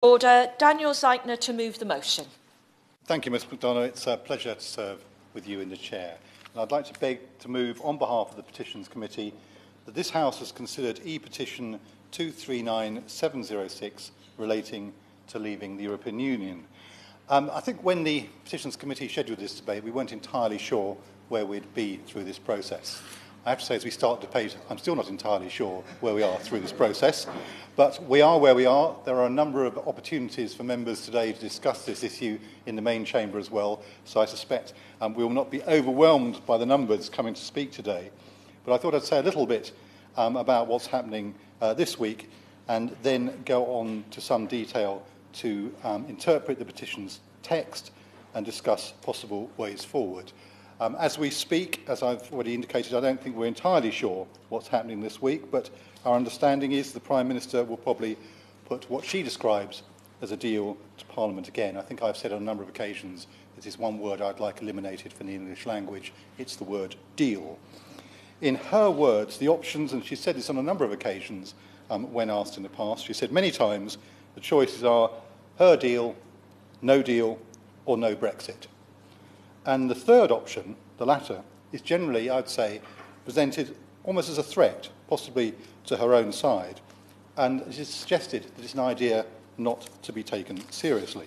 Order. Daniel Zeichner to move the motion. Thank you, Ms McDonough. It's a pleasure to serve with you in the chair. And I'd like to beg to move on behalf of the Petitions Committee that this House has considered e-petition 239706 relating to leaving the European Union. I think when the Petitions Committee scheduled this debate, we weren't entirely sure where we'd be through this process. I have to say, as we start the debate, I'm still not entirely sure where we are through this process, but we are where we are. There are a number of opportunities for members today to discuss this issue in the main chamber as well, so I suspect we will not be overwhelmed by the numbers coming to speak today. But I thought I'd say a little bit about what's happening this week and then go on to some detail to interpret the petition's text and discuss possible ways forward. As we speak, as I've already indicated, I don't think we're entirely sure what's happening this week, but our understanding is the Prime Minister will probably put what she describes as a deal to Parliament again. I think I've said on a number of occasions this is one word I'd like eliminated from the English language. It's the word deal. In her words, the options, and she said this on a number of occasions when asked in the past, she said many times the choices are her deal, or no Brexit. And the third option, the latter, is generally, I'd say, presented almost as a threat, possibly to her own side, and it is suggested that it's an idea not to be taken seriously.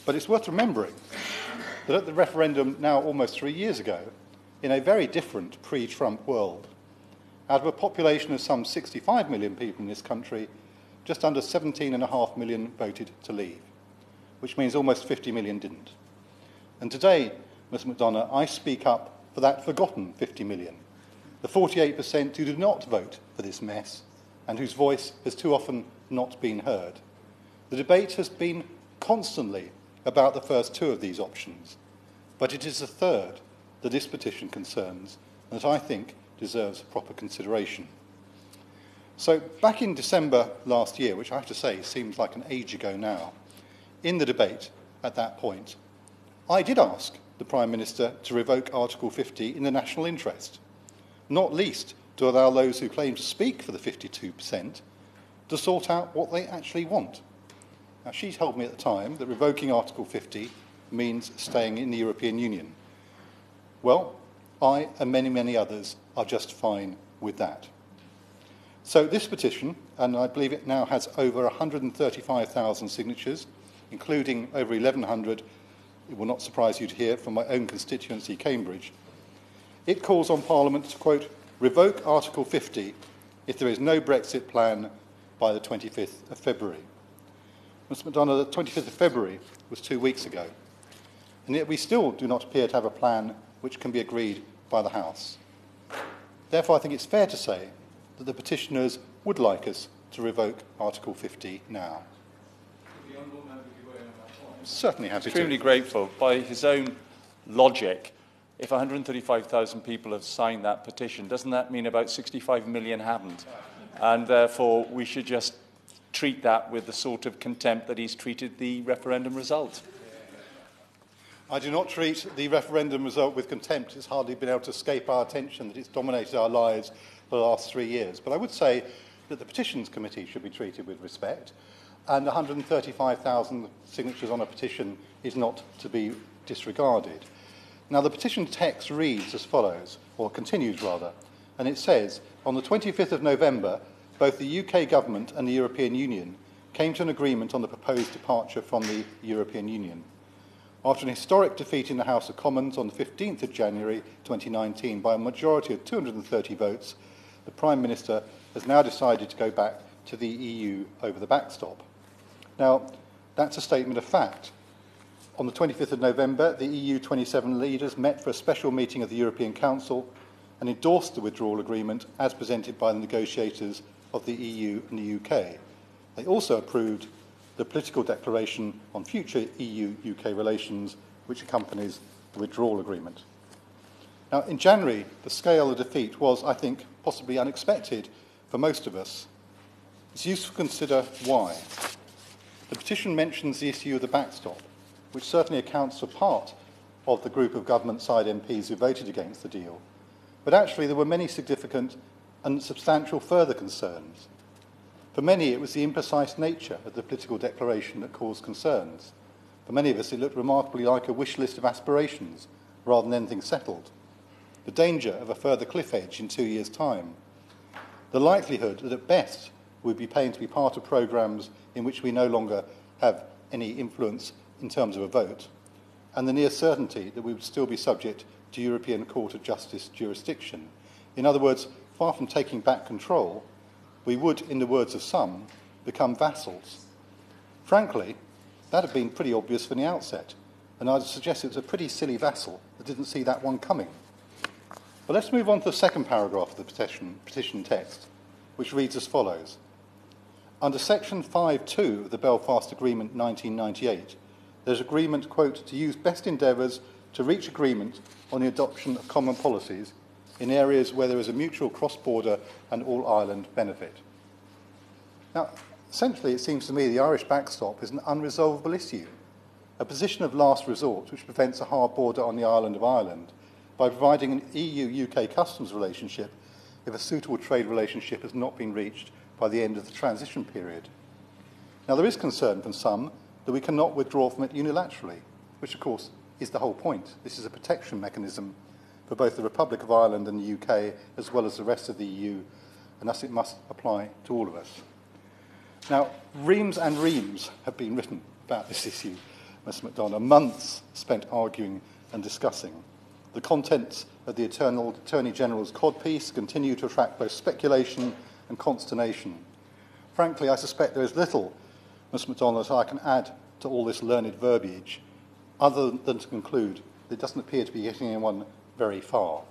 But it's worth remembering that at the referendum now almost 3 years ago, in a very different pre-Trump world, out of a population of some 65 million people in this country, just under 17.5 million voted to leave, which means almost 50 million didn't. And today, Ms McDonough, I speak up for that forgotten 50 million, the 48% who did not vote for this mess and whose voice has too often not been heard. The debate has been constantly about the first two of these options, but it is the third that this petition concerns and that I think deserves proper consideration. So back in December last year, which I have to say seems like an age ago now, in the debate at that point, I did ask the Prime Minister to revoke Article 50 in the national interest, not least to allow those who claim to speak for the 52% to sort out what they actually want. Now, she told me at the time that revoking Article 50 means staying in the European Union. Well, I and many, many others are just fine with that. So this petition, and I believe it now has over 135,000 signatures, including over 1,100, it will not surprise you to hear, from my own constituency, Cambridge. It calls on Parliament to, quote, revoke Article 50 if there is no Brexit plan by the 25th of February. Ms McDonough, the 25th of February was 2 weeks ago, and yet we still do not appear to have a plan which can be agreed by the House. Therefore, I think it's fair to say that the petitioners would like us to revoke Article 50 now. Certainly happy to. Extremely grateful. By his own logic, if 135,000 people have signed that petition, doesn't that mean about 65 million haven't? And therefore, we should just treat that with the sort of contempt that he's treated the referendum result. I do not treat the referendum result with contempt. It's hardly been able to escape our attention that it's dominated our lives for the last 3 years. But I would say that the Petitions Committee should be treated with respect, and 135,000 signatures on a petition is not to be disregarded. Now, the petition text reads as follows, or continues rather, and it says, on the 25th of November, both the UK government and the European Union came to an agreement on the proposed departure from the European Union. After an historic defeat in the House of Commons on the 15th of January 2019 by a majority of 230 votes, the Prime Minister has now decided to go back to the EU over the backstop. Now, that's a statement of fact. On the 25th of November, the EU 27 leaders met for a special meeting of the European Council and endorsed the withdrawal agreement as presented by the negotiators of the EU and the UK. They also approved the political declaration on future EU-UK relations, which accompanies the withdrawal agreement. Now, in January, the scale of defeat was, I think, possibly unexpected for most of us. It's useful to consider why. The petition mentions the issue of the backstop, which certainly accounts for part of the group of government-side MPs who voted against the deal. But actually, there were many significant and substantial further concerns. For many, it was the imprecise nature of the political declaration that caused concerns. For many of us, it looked remarkably like a wish list of aspirations rather than anything settled. The danger of a further cliff edge in 2 years' time. The likelihood that at best we'd be paying to be part of programmes in which we no longer have any influence in terms of a vote, and the near certainty that we would still be subject to European Court of Justice jurisdiction. In other words, far from taking back control, we would, in the words of some, become vassals. Frankly, that had been pretty obvious from the outset, and I'd suggest it was a pretty silly vassal that didn't see that one coming. But let's move on to the second paragraph of the petition text, which reads as follows. Under Section 5.2 of the Belfast Agreement 1998, there's agreement, quote, to use best endeavours to reach agreement on the adoption of common policies in areas where there is a mutual cross-border and all-Ireland benefit. Now, essentially, it seems to me the Irish backstop is an unresolvable issue, a position of last resort which prevents a hard border on the island of Ireland by providing an EU-UK customs relationship if a suitable trade relationship has not been reached by the end of the transition period. Now, there is concern from some that we cannot withdraw from it unilaterally, which, of course, is the whole point. This is a protection mechanism for both the Republic of Ireland and the UK, as well as the rest of the EU, and thus it must apply to all of us. Now, reams and reams have been written about this issue, Mr. McDonough, months spent arguing and discussing. The contents of the Attorney General's codpiece continue to attract both speculation and consternation. Frankly, I suspect there is little, Mr. McDonough, that I can add to all this learned verbiage, other than to conclude that it doesn't appear to be getting anyone very far.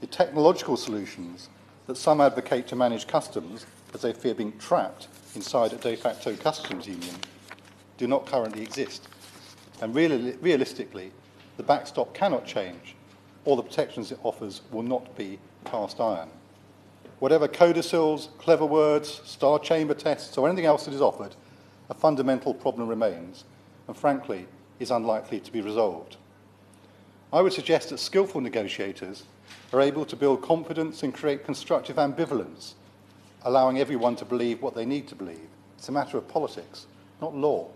The technological solutions that some advocate to manage customs, as they fear being trapped inside a de facto customs union, do not currently exist. And realistically, the backstop cannot change, or the protections it offers will not be cast iron. Whatever codicils, clever words, star chamber tests, or anything else that is offered, a fundamental problem remains, and frankly, is unlikely to be resolved. I would suggest that skillful negotiators are able to build confidence and create constructive ambivalence, allowing everyone to believe what they need to believe. It's a matter of politics, not law.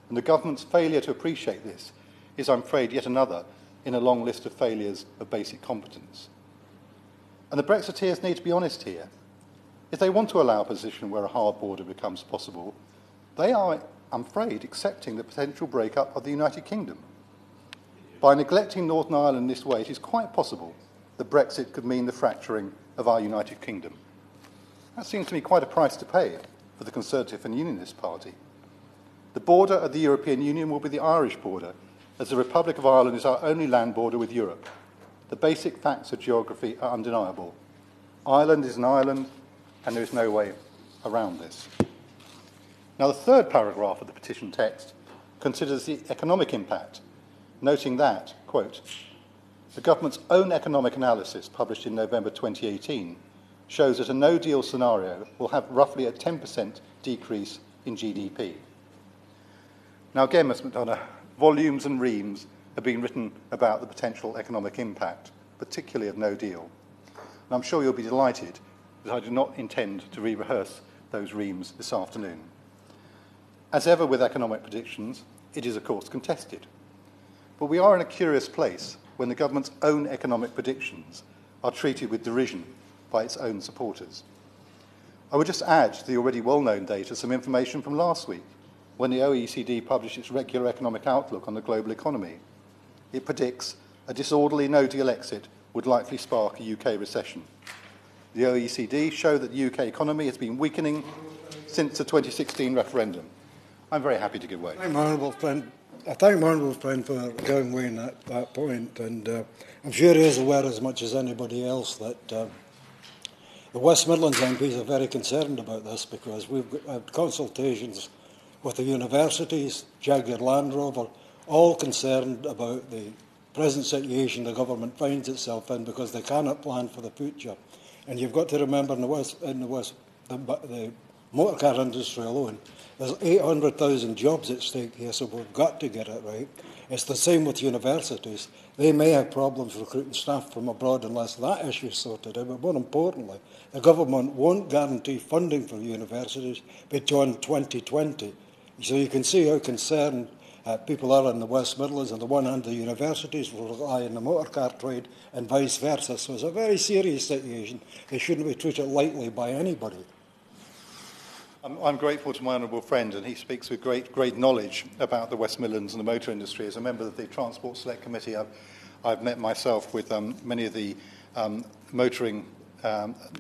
And the government's failure to appreciate this is, I'm afraid, yet another in a long list of failures of basic competence. And the Brexiteers need to be honest here. If they want to allow a position where a hard border becomes possible, they are, I'm afraid, accepting the potential breakup of the United Kingdom. By neglecting Northern Ireland in this way, it is quite possible that Brexit could mean the fracturing of our United Kingdom. That seems to me quite a price to pay for the Conservative and Unionist Party. The border of the European Union will be the Irish border, as the Republic of Ireland is our only land border with Europe. The basic facts of geography are undeniable. Ireland is an island, and there is no way around this. Now, the third paragraph of the petition text considers the economic impact, noting that, quote, the government's own economic analysis published in November 2018 shows that a no-deal scenario will have roughly a 10% decrease in GDP. Now, again, Mr. McDonough, volumes and reams have been written about the potential economic impact, particularly of no deal. And I'm sure you'll be delighted that I do not intend to re-rehearse those reams this afternoon. As ever with economic predictions, it is, of course, contested. But we are in a curious place when the government's own economic predictions are treated with derision by its own supporters. I would just add to the already well-known data some information from last week, when the OECD published its regular economic outlook on the global economy. It predicts a disorderly no-deal exit would likely spark a UK recession. The OECD show that the UK economy has been weakening since the 2016 referendum. I'm very happy to give way. I thank my honourable friend for going away on that point, and I'm sure he is aware as much as anybody else that the West Midlands MPs are very concerned about this, because we've had consultations with the universities, Jaguar Land Rover, all concerned about the present situation the government finds itself in, because they cannot plan for the future. And you've got to remember, the motorcar industry alone. There's 800,000 jobs at stake here, so we've got to get it right. It's the same with universities. They may have problems recruiting staff from abroad unless that issue is sorted out, but more importantly, the government won't guarantee funding for universities beyond 2020. So you can see how concerned people are in the West Midlands. On the one hand, the universities will rely on the motorcar trade and vice versa. So it's a very serious situation. They shouldn't be treated lightly by anybody. I'm grateful to my honourable friend, and he speaks with great knowledge about the West Midlands and the motor industry. As a member of the Transport Select Committee, I've met myself with many of the motoring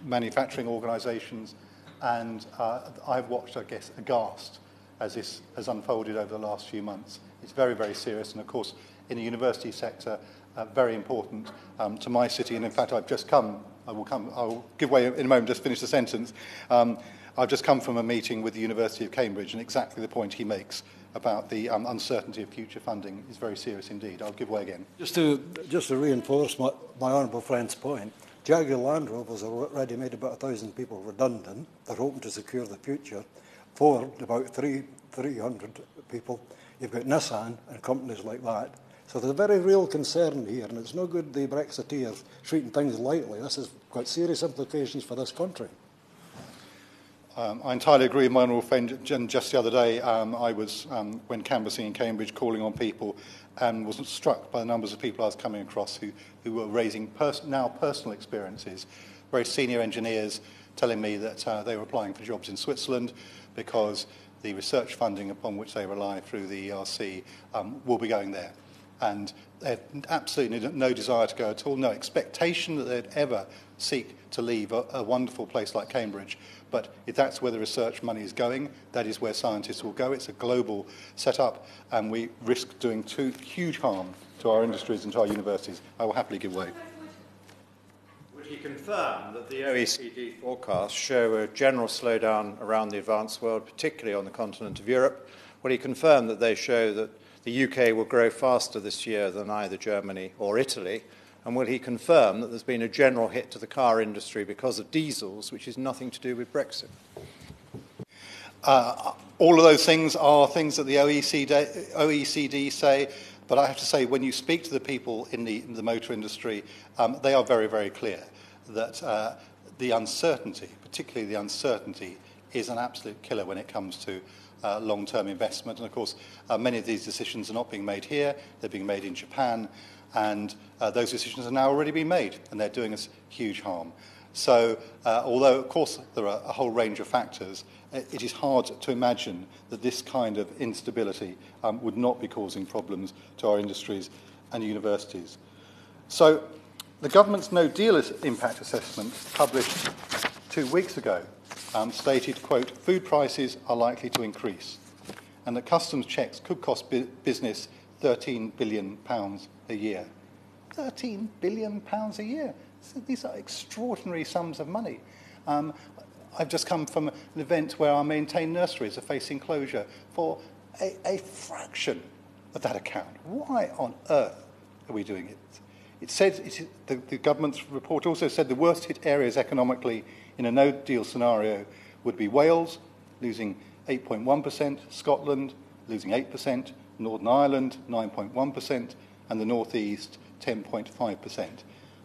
manufacturing organisations, and I've watched, I guess, aghast as this has unfolded over the last few months. It's very, very serious, and of course, in the university sector, very important to my city. And in fact, I've just come, I'll give way in a moment, just finish the sentence. I've just come from a meeting with the University of Cambridge, and exactly the point he makes about the uncertainty of future funding is very serious indeed. I'll give way again. Just to reinforce my honourable friend's point, Jaguar Land Rovers have already made about 1,000 people redundant. They're hoping to secure the future. Ford, about 300 people. You've got Nissan and companies like that. So there's a very real concern here, and it's no good the Brexiteers treating things lightly. This has got serious implications for this country. I entirely agree with my honourable friend. Just the other day, I was, when canvassing in Cambridge, calling on people and was struck by the numbers of people I was coming across who were raising personal experiences, very senior engineers telling me that they were applying for jobs in Switzerland because the research funding upon which they rely through the ERC will be going there. And they had absolutely no desire to go at all, no expectation that they'd ever seek to leave a wonderful place like Cambridge. But if that's where the research money is going, that is where scientists will go. It's a global setup, and we risk doing huge harm to our industries and to our universities. I will happily give way. Would he confirm that the OECD forecasts show a general slowdown around the advanced world, particularly on the continent of Europe? Would he confirm that they show that the UK will grow faster this year than either Germany or Italy? And will he confirm that there's been a general hit to the car industry because of diesels, which is nothing to do with Brexit? All of those things are things that the OECD say, but I have to say, when you speak to the people in the motor industry, they are very, very clear that the uncertainty, particularly the uncertainty, is an absolute killer when it comes to long-term investment. And of course, many of these decisions are not being made here, they're being made in Japan, and those decisions are now already being made, and they're doing us huge harm. So, although, of course, there are a whole range of factors, it is hard to imagine that this kind of instability would not be causing problems to our industries and universities. So, the government's no deal impact assessment, published 2 weeks ago, stated, quote, food prices are likely to increase, and that customs checks could cost business £13 billion a year. £13 billion a year. So these are extraordinary sums of money. I've just come from an event where our maintained nurseries are facing closure for a fraction of that account. Why on earth are we doing it? It said, the government's report also said the worst hit areas economically in a no-deal scenario would be Wales, losing 8.1%, Scotland, losing 8%, Northern Ireland, 9.1%, and the North East, 10.5%.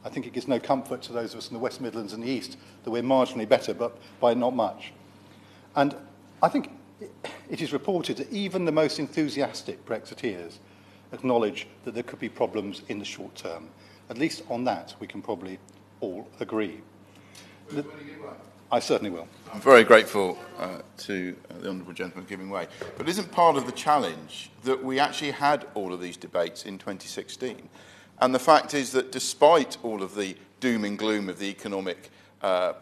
I think it gives no comfort to those of us in the West Midlands and the East that we're marginally better, but by not much. And I think it is reported that even the most enthusiastic Brexiteers acknowledge that there could be problems in the short term. At least on that, we can probably all agree. I certainly will. I'm very grateful to the honourable gentleman giving way. But isn't part of the challenge that we actually had all of these debates in 2016? And the fact is that despite all of the doom and gloom of the economic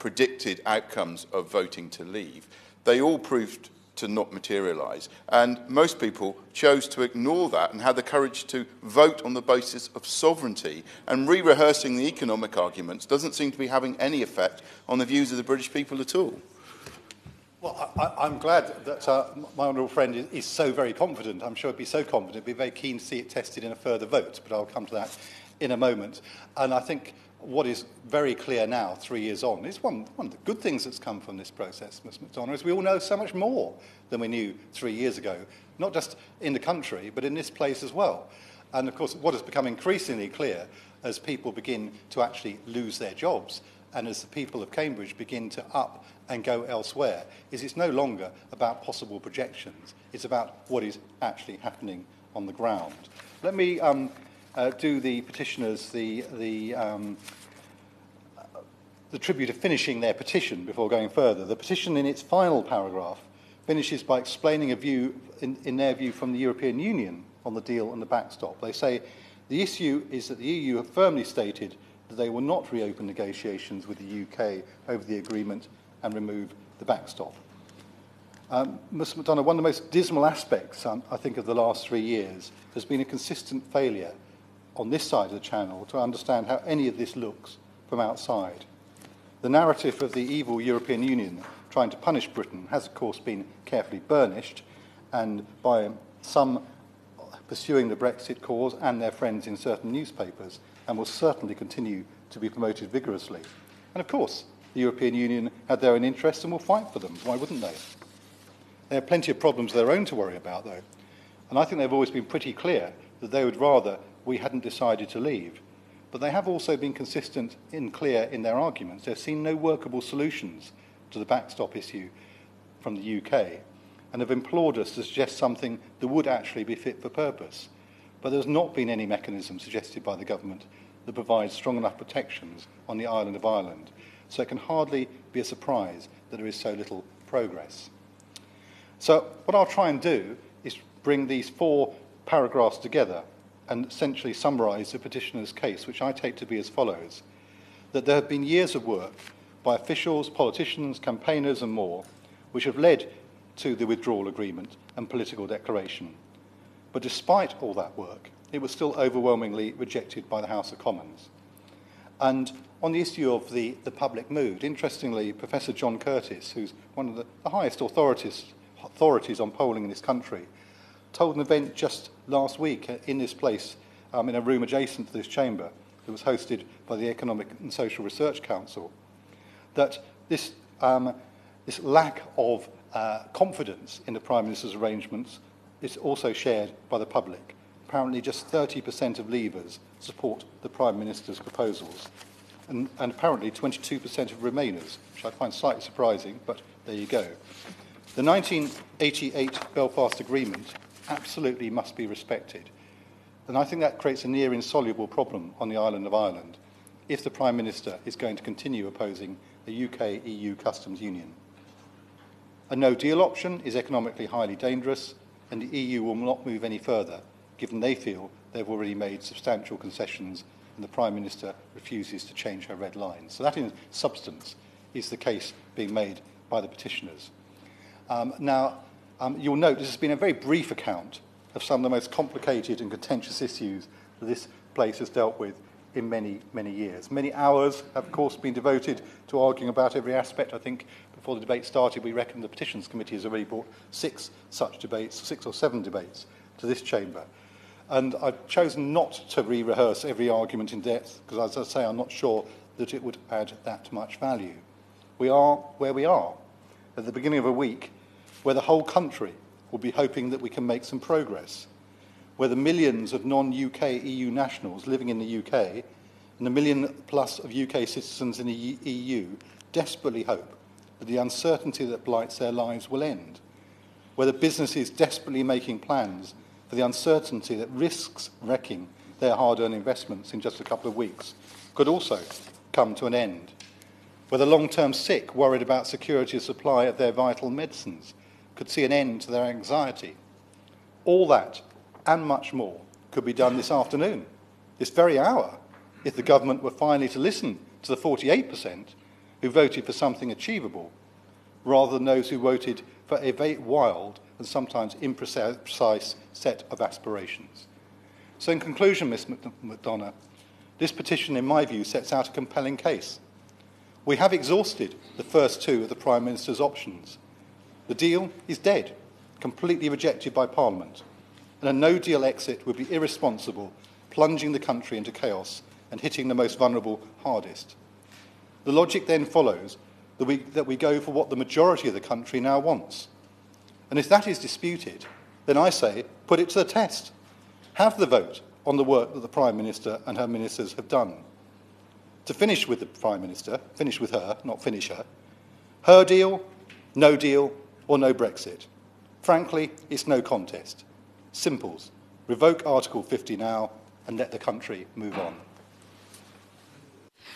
predicted outcomes of voting to leave, they all proved to not materialise. And most people chose to ignore that and had the courage to vote on the basis of sovereignty, and re-rehearsing the economic arguments doesn't seem to be having any effect on the views of the British people at all. Well, I'm glad that my honourable friend is so very confident. I'm sure he'd be so confident, he'd be very keen to see it tested in a further vote, but I'll come to that in a moment. And I think what is very clear now, 3 years on, is one of the good things that's come from this process, Ms McDonough, is we all know so much more than we knew 3 years ago, not just in the country, but in this place as well. And of course, what has become increasingly clear as people begin to actually lose their jobs and as the people of Cambridge begin to up and go elsewhere, is it's no longer about possible projections, it's about what is actually happening on the ground. Let me do the petitioners the tribute of finishing their petition before going further. The petition in its final paragraph finishes by explaining a view, in their view, from the European Union on the deal and the backstop. They say, the issue is that the EU have firmly stated that they will not reopen negotiations with the UK over the agreement and remove the backstop. Ms McDonough, one of the most dismal aspects, I think, of the last 3 years has been a consistent failure on this side of the Channel to understand how any of this looks from outside. The narrative of the evil European Union trying to punish Britain has, of course, been carefully burnished, and by some pursuing the Brexit cause and their friends in certain newspapers, and will certainly continue to be promoted vigorously. And of course, the European Union had their own interests and will fight for them. Why wouldn't they? They have plenty of problems of their own to worry about, though. And I think they've always been pretty clear that they would rather we hadn't decided to leave. But they have also been consistent and clear in their arguments. They've seen no workable solutions to the backstop issue from the UK and have implored us to suggest something that would actually be fit for purpose. But there's not been any mechanism suggested by the government that provides strong enough protections on the island of Ireland. So it can hardly be a surprise that there is so little progress. So what I'll try and do is bring these 4 paragraphs together and essentially summarise the petitioner's case, which I take to be as follows: that there have been years of work by officials, politicians, campaigners and more, which have led to the withdrawal agreement and political declaration. But despite all that work, it was still overwhelmingly rejected by the House of Commons. And on the issue of the public mood, interestingly, Professor John Curtis, who's one of the highest authorities on polling in this country, told an event just last week in this place, in a room adjacent to this chamber, that was hosted by the Economic and Social Research Council, that this lack of confidence in the Prime Minister's arrangements is also shared by the public. Apparently just 30% of Leavers support the Prime Minister's proposals, and apparently 22% of Remainers, which I find slightly surprising, but there you go. The 1988 Belfast Agreement absolutely must be respected, and I think that creates a near insoluble problem on the island of Ireland if the Prime Minister is going to continue opposing a UK-EU customs union. A no-deal option is economically highly dangerous, and the EU will not move any further, given they feel they've already made substantial concessions and the Prime Minister refuses to change her red lines. So that, in substance, is the case being made by the petitioners. You'll note this has been a very brief account of some of the most complicated and contentious issues that this place has dealt with in many, many years. Many hours have, of course, been devoted to arguing about every aspect. I think before the debate started, we reckon the Petitions Committee has already brought 6 such debates, 6 or 7 debates, to this chamber. And I've chosen not to re-rehearse every argument in depth, because, as I say, I'm not sure that it would add that much value. We are where we are, at the beginning of a week where the whole country will be hoping that we can make some progress, where the millions of non-UK EU nationals living in the UK and the million plus of UK citizens in the EU desperately hope that the uncertainty that blights their lives will end, where the businesses desperately making plans for the uncertainty that risks wrecking their hard-earned investments in just a couple of weeks could also come to an end, where the long-term sick worried about security of supply of their vital medicines could see an end to their anxiety. All that and much more could be done this afternoon, this very hour, if the government were finally to listen to the 48% who voted for something achievable, rather than those who voted for a very wild and sometimes imprecise set of aspirations. So in conclusion, Ms McDonough, this petition, in my view, sets out a compelling case. We have exhausted the first 2 of the Prime Minister's options. The deal is dead, completely rejected by Parliament, and a no-deal exit would be irresponsible, plunging the country into chaos and hitting the most vulnerable hardest. The logic then follows that we go for what the majority of the country now wants. And if that is disputed, then I say, put it to the test. Have the vote on the work that the Prime Minister and her ministers have done. To finish with the Prime Minister, finish with her, not finish her, her deal, or no Brexit. Frankly, it's no contest. Simples. Revoke Article 50 now and let the country move on.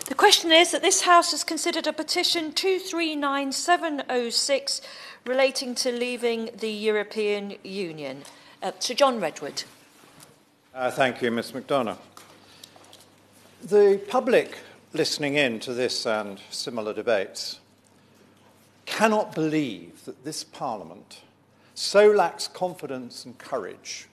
The question is that this House has considered a petition 239706 relating to leaving the European Union. Sir John Redwood. Thank you, Ms McDonough. The public listening in to this and similar debates cannot believe that this Parliament so lacks confidence and courage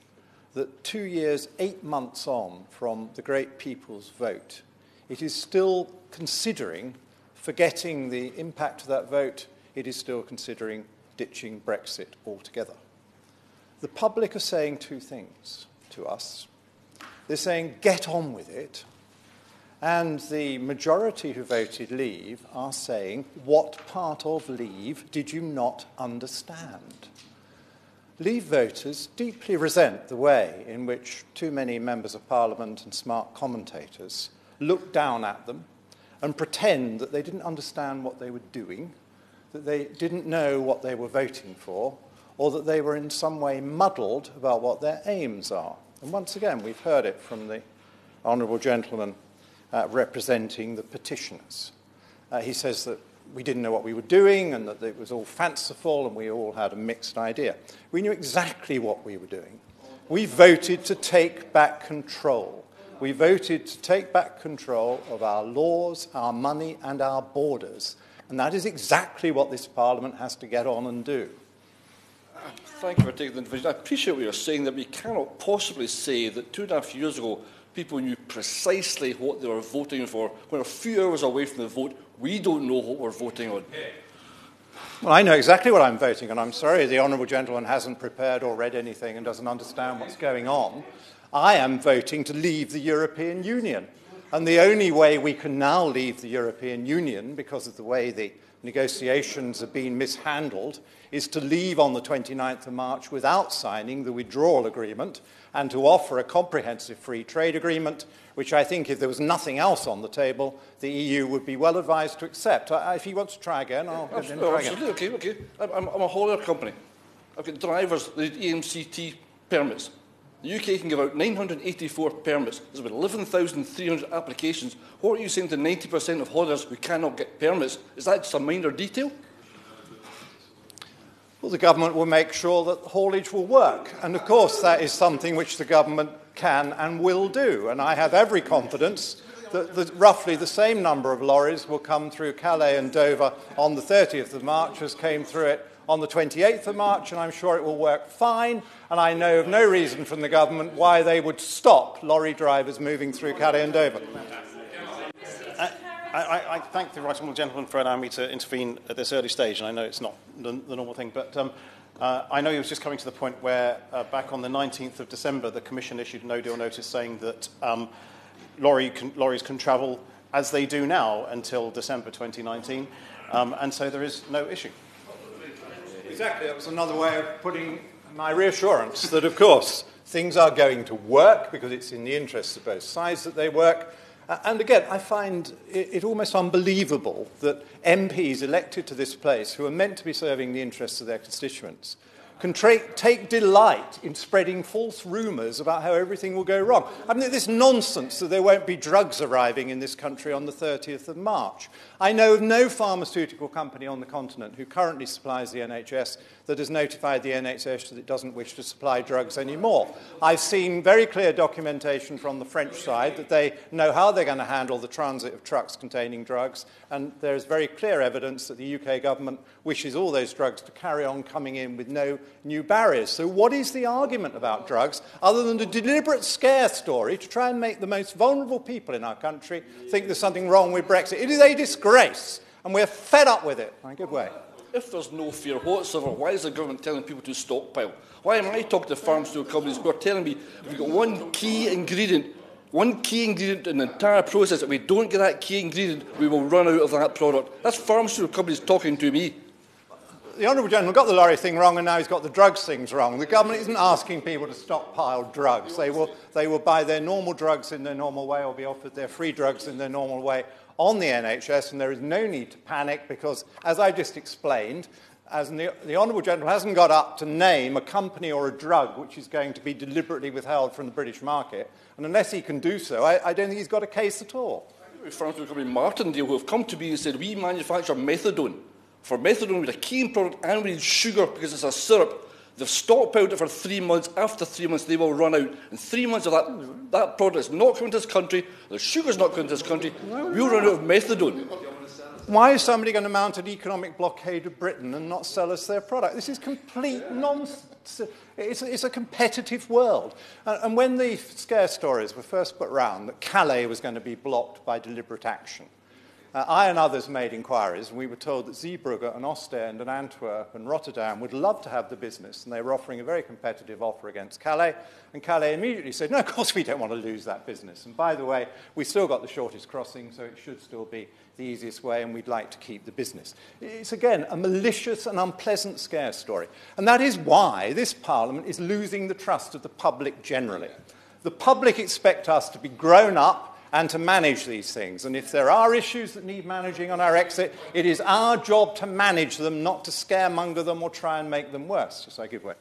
that 2 years, 8 months on from the great people's vote, it is still considering, forgetting the impact of that vote, it is still considering ditching Brexit altogether. The public are saying two things to us. They're saying, get on with it. And the majority who voted leave are saying, what part of leave did you not understand? Leave voters deeply resent the way in which too many members of Parliament and smart commentators look down at them and pretend that they didn't understand what they were doing, that they didn't know what they were voting for, or that they were in some way muddled about what their aims are. And once again, we've heard it from the honourable gentleman representing the petitioners. He says that we didn't know what we were doing and that it was all fanciful and we all had a mixed idea. We knew exactly what we were doing. We voted to take back control. We voted to take back control of our laws, our money and our borders. And that is exactly what this Parliament has to get on and do. Thank you for taking the intervention. I appreciate what you're saying, that we cannot possibly say that 2.5 years ago people knew precisely what they were voting for. When a few hours away from the vote, we don't know what we're voting on. Well, I know exactly what I'm voting on. I'm sorry the honourable gentleman hasn't prepared or read anything and doesn't understand what's going on. I am voting to leave the European Union. And the only way we can now leave the European Union, because of the way the negotiations have been mishandled, is to leave on the 29th of March without signing the withdrawal agreement and to offer a comprehensive free trade agreement, which I think, if there was nothing else on the table, the EU would be well advised to accept. If he wants to try again, I'll try again. Okay. I'm a haulier company. I've got drivers, the EMCT permits. The UK can give out 984 permits. There's about 11,300 applications. What are you saying to 90% of hauliers who cannot get permits? Is that just a minor detail? Well, the government will make sure that haulage will work. And, of course, that is something which the government can and will do. And I have every confidence that roughly the same number of lorries will come through Calais and Dover on the 30th of March as came through it on the 28th of March, and I'm sure it will work fine. And I know of no reason from the government why they would stop lorry drivers moving through Calais and Dover. I thank the right honourable gentleman for allowing me to intervene at this early stage, and I know it's not the normal thing, but I know he was just coming to the point where back on the 19th of December, the Commission issued a no-deal notice saying that lorries can travel as they do now until December 2019, and so there is no issue. Exactly, that was another way of putting my reassurance that, of course, things are going to work because it's in the interests of both sides that they work. And again, I find it almost unbelievable that MPs elected to this place, who are meant to be serving the interests of their constituents, can take delight in spreading false rumours about how everything will go wrong. I mean, this nonsense that there won't be drugs arriving in this country on the 30th of March. I know of no pharmaceutical company on the continent who currently supplies the NHS that has notified the NHS that it doesn't wish to supply drugs anymore. I've seen very clear documentation from the French side that they know how they're going to handle the transit of trucks containing drugs, and there is very clear evidence that the UK government wishes all those drugs to carry on coming in with no new barriers. So what is the argument about drugs other than a deliberate scare story to try and make the most vulnerable people in our country think there's something wrong with Brexit? It is a disgrace, and we're fed up with it. In a good way. If there's no fear whatsoever, why is the government telling people to stockpile? Why am I talking to pharmaceutical companies who are telling me we've got one key ingredient one key ingredient in the entire process. If we don't get that key ingredient, we will run out of that product. That's pharmaceutical companies talking to me. The Honourable Gentleman got the lorry thing wrong, and now he's got the drugs things wrong. The government isn't asking people to stockpile drugs. They will buy their normal drugs in their normal way, or be offered their free drugs in their normal way on the NHS, and there is no need to panic because, as I just explained, as the Honourable Gentleman hasn't got up to name a company or a drug which is going to be deliberately withheld from the British market, and unless he can do so, I don't think he's got a case at all. Pharmaceutical company Martindale, who have come to me and said, we manufacture methadone. For methadone, we need a key product and we need sugar because it's a syrup. They've stockpiled it for 3 months. After 3 months, they will run out. In 3 months of that product is not coming to this country, the sugar's not coming to this country, we'll run out of methadone. Why is somebody going to mount an economic blockade of Britain and not sell us their product? This is complete nonsense. It's a competitive world. And when the scare stories were first put round that Calais was going to be blocked by deliberate action, I and others made inquiries, and we were told that Zeebrugge and Ostend and Antwerp and Rotterdam would love to have the business, and they were offering a very competitive offer against Calais, and Calais immediately said, no, of course we don't want to lose that business. And by the way, we still got the shortest crossing, so it should still be the easiest way, and we'd like to keep the business. It's, again, a malicious and unpleasant scare story. And that is why this Parliament is losing the trust of the public generally. The public expect us to be grown up and to manage these things. And if there are issues that need managing on our exit, it is our job to manage them, not to scaremonger them or try and make them worse. So I give way.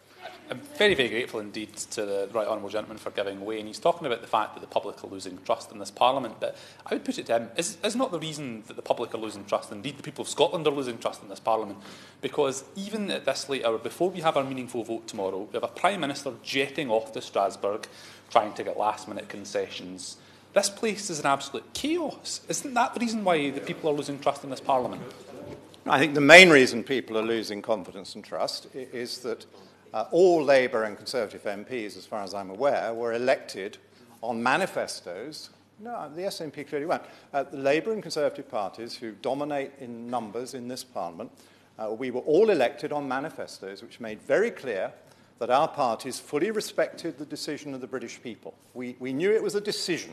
I'm very, very grateful indeed to the Right Honourable Gentleman for giving way. And he's talking about the fact that the public are losing trust in this Parliament. But I would put it to him, is not the reason that the public are losing trust, indeed the people of Scotland are losing trust in this Parliament. Because even at this late hour, before we have our meaningful vote tomorrow, we have a Prime Minister jetting off to Strasbourg, trying to get last-minute concessions. This place is an absolute chaos. Isn't that the reason why the people are losing trust in this Parliament? I think the main reason people are losing confidence and trust is that all Labour and Conservative MPs, as far as I'm aware, were elected on manifestos. No, the SNP clearly weren't. The Labour and Conservative parties, who dominate in numbers in this Parliament, we were all elected on manifestos which made very clear that our parties fully respected the decision of the British people. We knew it was a decision.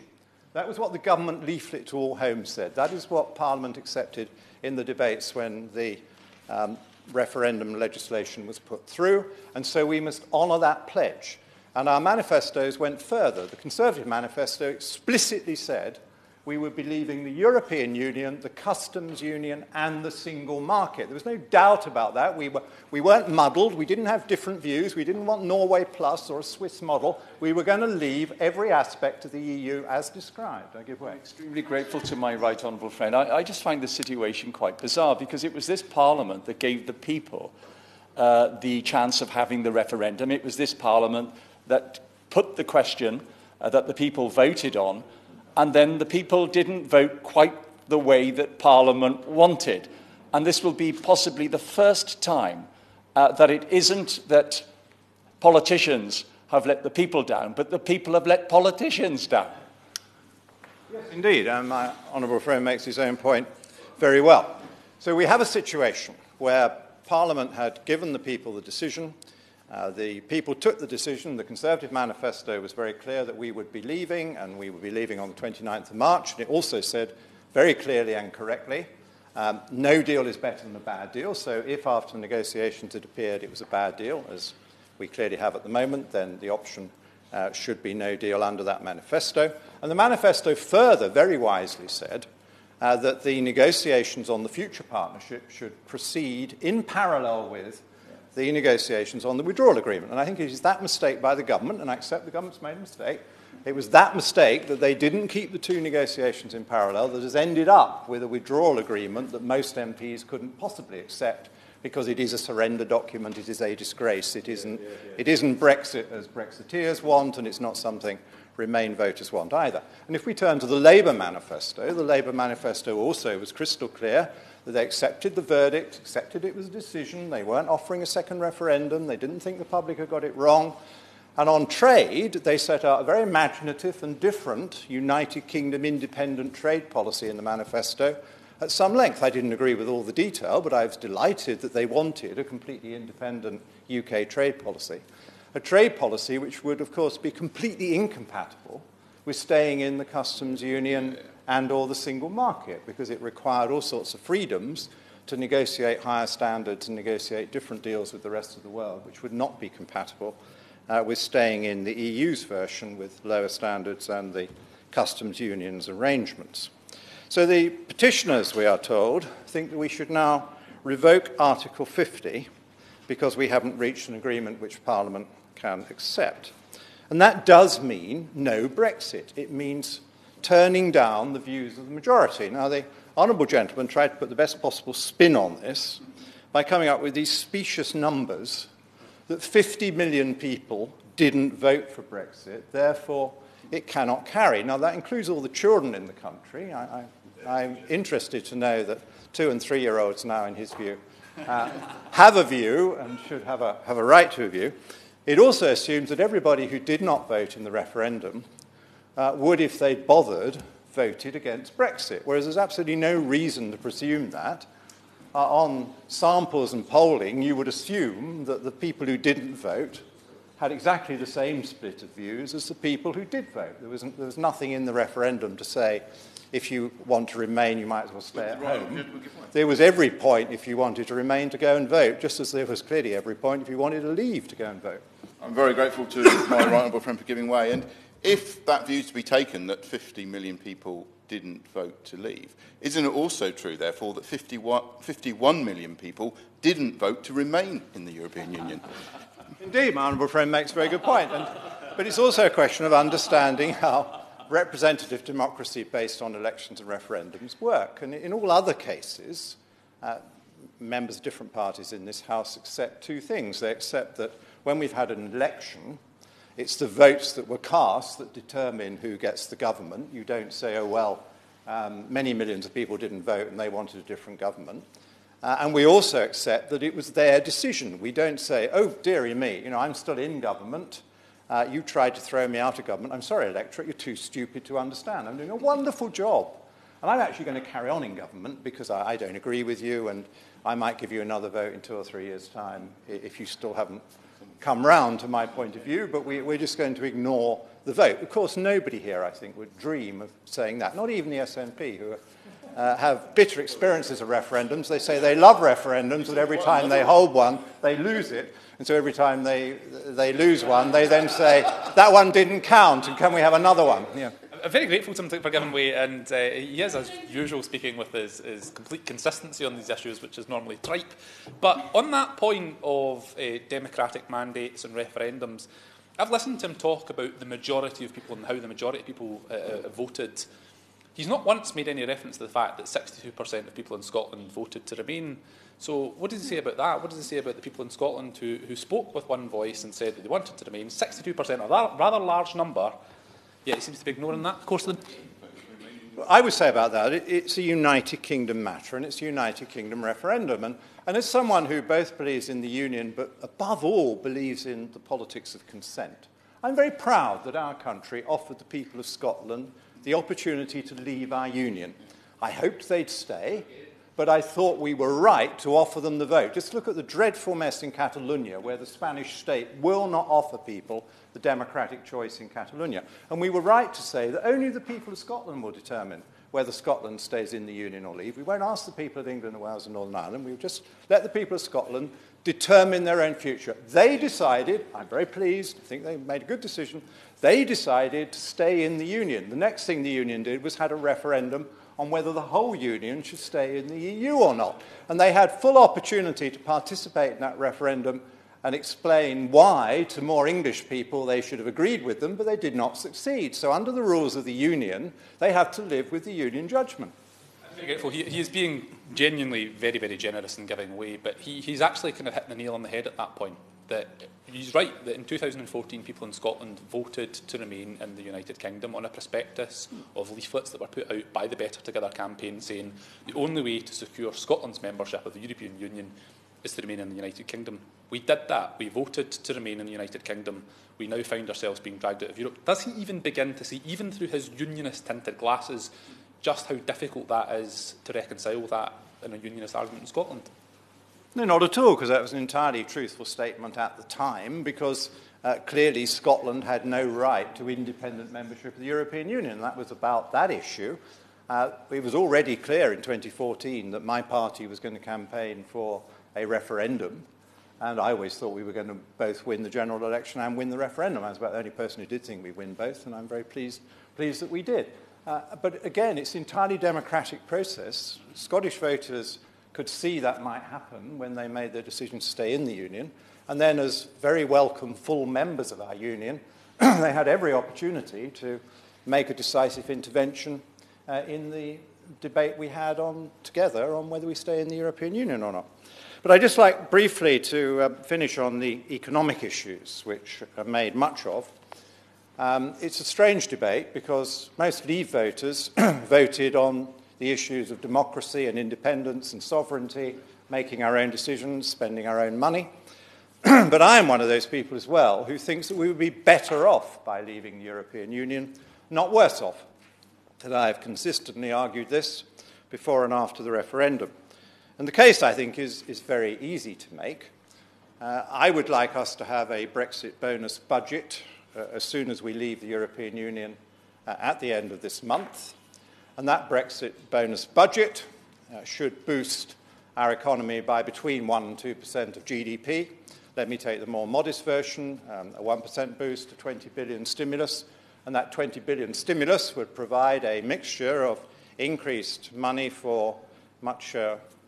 That was what the government leaflet to all homes said. That is what Parliament accepted in the debates when the referendum legislation was put through, and so we must honour that pledge. And our manifestos went further. The Conservative manifesto explicitly said we would be leaving the European Union, the customs union, and the single market. There was no doubt about that. We weren't muddled. We didn't have different views. We didn't want Norway Plus or a Swiss model. We were going to leave every aspect of the EU as described. I give way. I'm extremely grateful to my right honourable friend. I just find the situation quite bizarre because it was this Parliament that gave the people the chance of having the referendum. It was this Parliament that put the question that the people voted on, and then the people didn't vote quite the way that Parliament wanted. And this will be possibly the first time that it isn't that politicians have let the people down, but the people have let politicians down. Yes, indeed. My honourable friend makes his own point very well. So we have a situation where Parliament had given the people the decision. The people took the decision. The Conservative manifesto was very clear that we would be leaving, and we would be leaving on the 29th of March. And it also said very clearly and correctly, no deal is better than a bad deal. So if after negotiations it appeared it was a bad deal, as we clearly have at the moment, then the option should be no deal under that manifesto. And the manifesto further very wisely said that the negotiations on the future partnership should proceed in parallel with the negotiations on the withdrawal agreement. And I think it is that mistake by the government, and I accept the government's made a mistake, it was that mistake that they didn't keep the two negotiations in parallel that has ended up with a withdrawal agreement that most MPs couldn't possibly accept because it is a surrender document, it is a disgrace, it isn't Brexit as Brexiteers want, and it's not something Remain voters want either. And if we turn to the Labour manifesto also was crystal clear that they accepted the verdict, accepted it was a decision, they weren't offering a second referendum, they didn't think the public had got it wrong. And on trade, they set out a very imaginative and different United Kingdom independent trade policy in the manifesto at some length. I didn't agree with all the detail, but I was delighted that they wanted a completely independent UK trade policy. A trade policy which would, of course, be completely incompatible with staying in the customs union and or the single market, because it required all sorts of freedoms to negotiate higher standards and negotiate different deals with the rest of the world, which would not be compatible with staying in the EU's version with lower standards and the customs union's arrangements. So the petitioners, we are told, think that we should now revoke Article 50 because we haven't reached an agreement which Parliament can accept. And that does mean no Brexit. It means turning down the views of the majority. Now, the honourable gentleman tried to put the best possible spin on this by coming up with these specious numbers that 50 million people didn't vote for Brexit, therefore it cannot carry. Now, that includes all the children in the country. I'm interested to know that 2- and 3-year-olds now, in his view, have a view and should have a right to a view. It also assumes that everybody who did not vote in the referendum would, if they'd bothered, voted against Brexit, whereas there's absolutely no reason to presume that. On samples and polling, you would assume that the people who didn't vote had exactly the same split of views as the people who did vote. There was nothing in the referendum to say, if you want to remain, you might as well stay at home. There was every point, if you wanted to remain, to go and vote, just as there was clearly every point if you wanted to leave to go and vote. I'm very grateful to my right honourable friend for giving way. And if that view is to be taken, that 50 million people didn't vote to leave, isn't it also true, therefore, that 51 million people didn't vote to remain in the European Union? Indeed, my honourable friend makes a very good point. But it's also a question of understanding how representative democracy based on elections and referendums work. And in all other cases, members of different parties in this House accept two things. They accept that when we've had an election, it's the votes that were cast that determine who gets the government. You don't say, oh, well, many millions of people didn't vote and they wanted a different government. And we also accept that it was their decision. We don't say, oh, dearie me, I'm still in government. You tried to throw me out of government. I'm sorry, electorate, you're too stupid to understand. I'm doing a wonderful job. And I'm actually going to carry on in government because I don't agree with you, and I might give you another vote in 2 or 3 years' time if you still haven't come round to my point of view, but we're just going to ignore the vote. Of course, nobody here, I think, would dream of saying that, not even the SNP, who have bitter experiences of referendums. They say they love referendums, but every time they hold one, they lose it. And so every time they lose one, they then say, that one didn't count, and can we have another one? Yeah. I'm very grateful to him for giving way, and he is, as usual, speaking with his complete consistency on these issues, which is normally tripe. But on that point of democratic mandates and referendums, I've listened to him talk about the majority of people and how the majority of people voted. He's not once made any reference to the fact that 62% of people in Scotland voted to remain. So what does he say about that? What does he say about the people in Scotland who spoke with one voice and said that they wanted to remain? 62%, a rather large number, yet he seems to be ignoring that. Of course, I would say about that, it's a United Kingdom matter and it's a United Kingdom referendum. And as someone who both believes in the Union but above all believes in the politics of consent, I'm very proud that our country offered the people of Scotland the opportunity to leave our union. I hoped they'd stay, but I thought we were right to offer them the vote. Just look at the dreadful mess in Catalonia, where the Spanish state will not offer people the democratic choice in Catalonia. And we were right to say that only the people of Scotland will determine whether Scotland stays in the Union or leave. We won't ask the people of England and Wales and Northern Ireland. We'll just let the people of Scotland determine their own future. They decided, I'm very pleased, I think they made a good decision, they decided to stay in the Union. The next thing the Union did was had a referendum on whether the whole Union should stay in the EU or not. And they had full opportunity to participate in that referendum and explain why, to more English people, they should have agreed with them, but they did not succeed. So under the rules of the Union, they have to live with the Union judgment. He is being genuinely very, very generous in giving way, but he's actually kind of hit the nail on the head at that point. That he's right that in 2014 people in Scotland voted to remain in the United Kingdom on a prospectus of leaflets that were put out by the Better Together campaign saying the only way to secure Scotland's membership of the European Union is to remain in the United Kingdom. We did that. We voted to remain in the United Kingdom. We now find ourselves being dragged out of Europe. Does he even begin to see, even through his unionist-tinted glasses, just how difficult that is to reconcile that in a unionist argument in Scotland? No, not at all, because that was an entirely truthful statement at the time, because clearly Scotland had no right to independent membership of the European Union. That was about that issue. It was already clear in 2014 that my party was going to campaign for a referendum, and I always thought we were going to both win the general election and win the referendum. I was about the only person who did think we'd win both, and I'm very pleased that we did. But again, it's an entirely democratic process. Scottish voters could see that might happen when they made their decision to stay in the Union, and then as very welcome full members of our Union, they had every opportunity to make a decisive intervention in the debate we had together on whether we stay in the European Union or not. But I'd just like briefly to finish on the economic issues, which are made much of. It's a strange debate because most Leave voters voted on the issues of democracy and independence and sovereignty, making our own decisions, spending our own money. But I am one of those people as well who thinks that we would be better off by leaving the European Union, not worse off. And I have consistently argued this before and after the referendum. And the case, I think, is very easy to make. I would like us to have a Brexit bonus budget as soon as we leave the European Union at the end of this month. And that Brexit bonus budget should boost our economy by between 1% and 2% of GDP. Let me take the more modest version, a 1% boost, a 20 billion stimulus. And that 20 billion stimulus would provide a mixture of increased money for much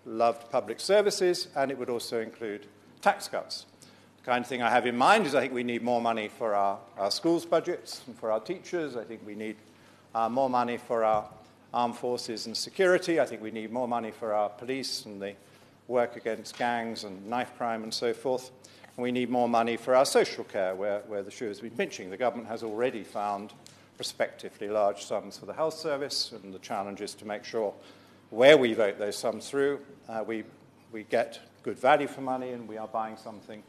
loved public services, and it would also include tax cuts. The kind of thing I have in mind is I think we need more money for our schools' budgets and for our teachers. I think we need more money for our armed forces and security. I think we need more money for our police and the work against gangs and knife crime and so forth. And we need more money for our social care, where the shoe has been pinching. The government has already found prospectively large sums for the health service, and the challenge is to make sure where we vote those sums through, we get good value for money and we are buying something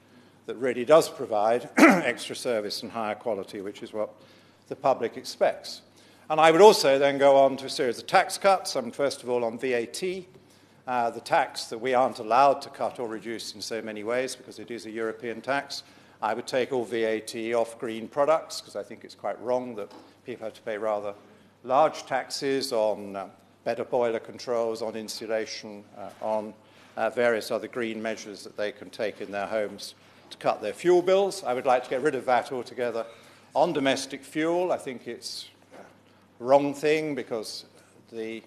that really does provide extra service and higher quality, which is what the public expects. And I would also then go on to a series of tax cuts, first of all on VAT, the tax that we aren't allowed to cut or reduce in so many ways because it is a European tax. I would take all VAT off green products because I think it's quite wrong that people have to pay rather large taxes on better boiler controls, on insulation, on various other green measures that they can take in their homes to cut their fuel bills. I would like to get rid of VAT altogether on domestic fuel. I think it's a wrong thing because the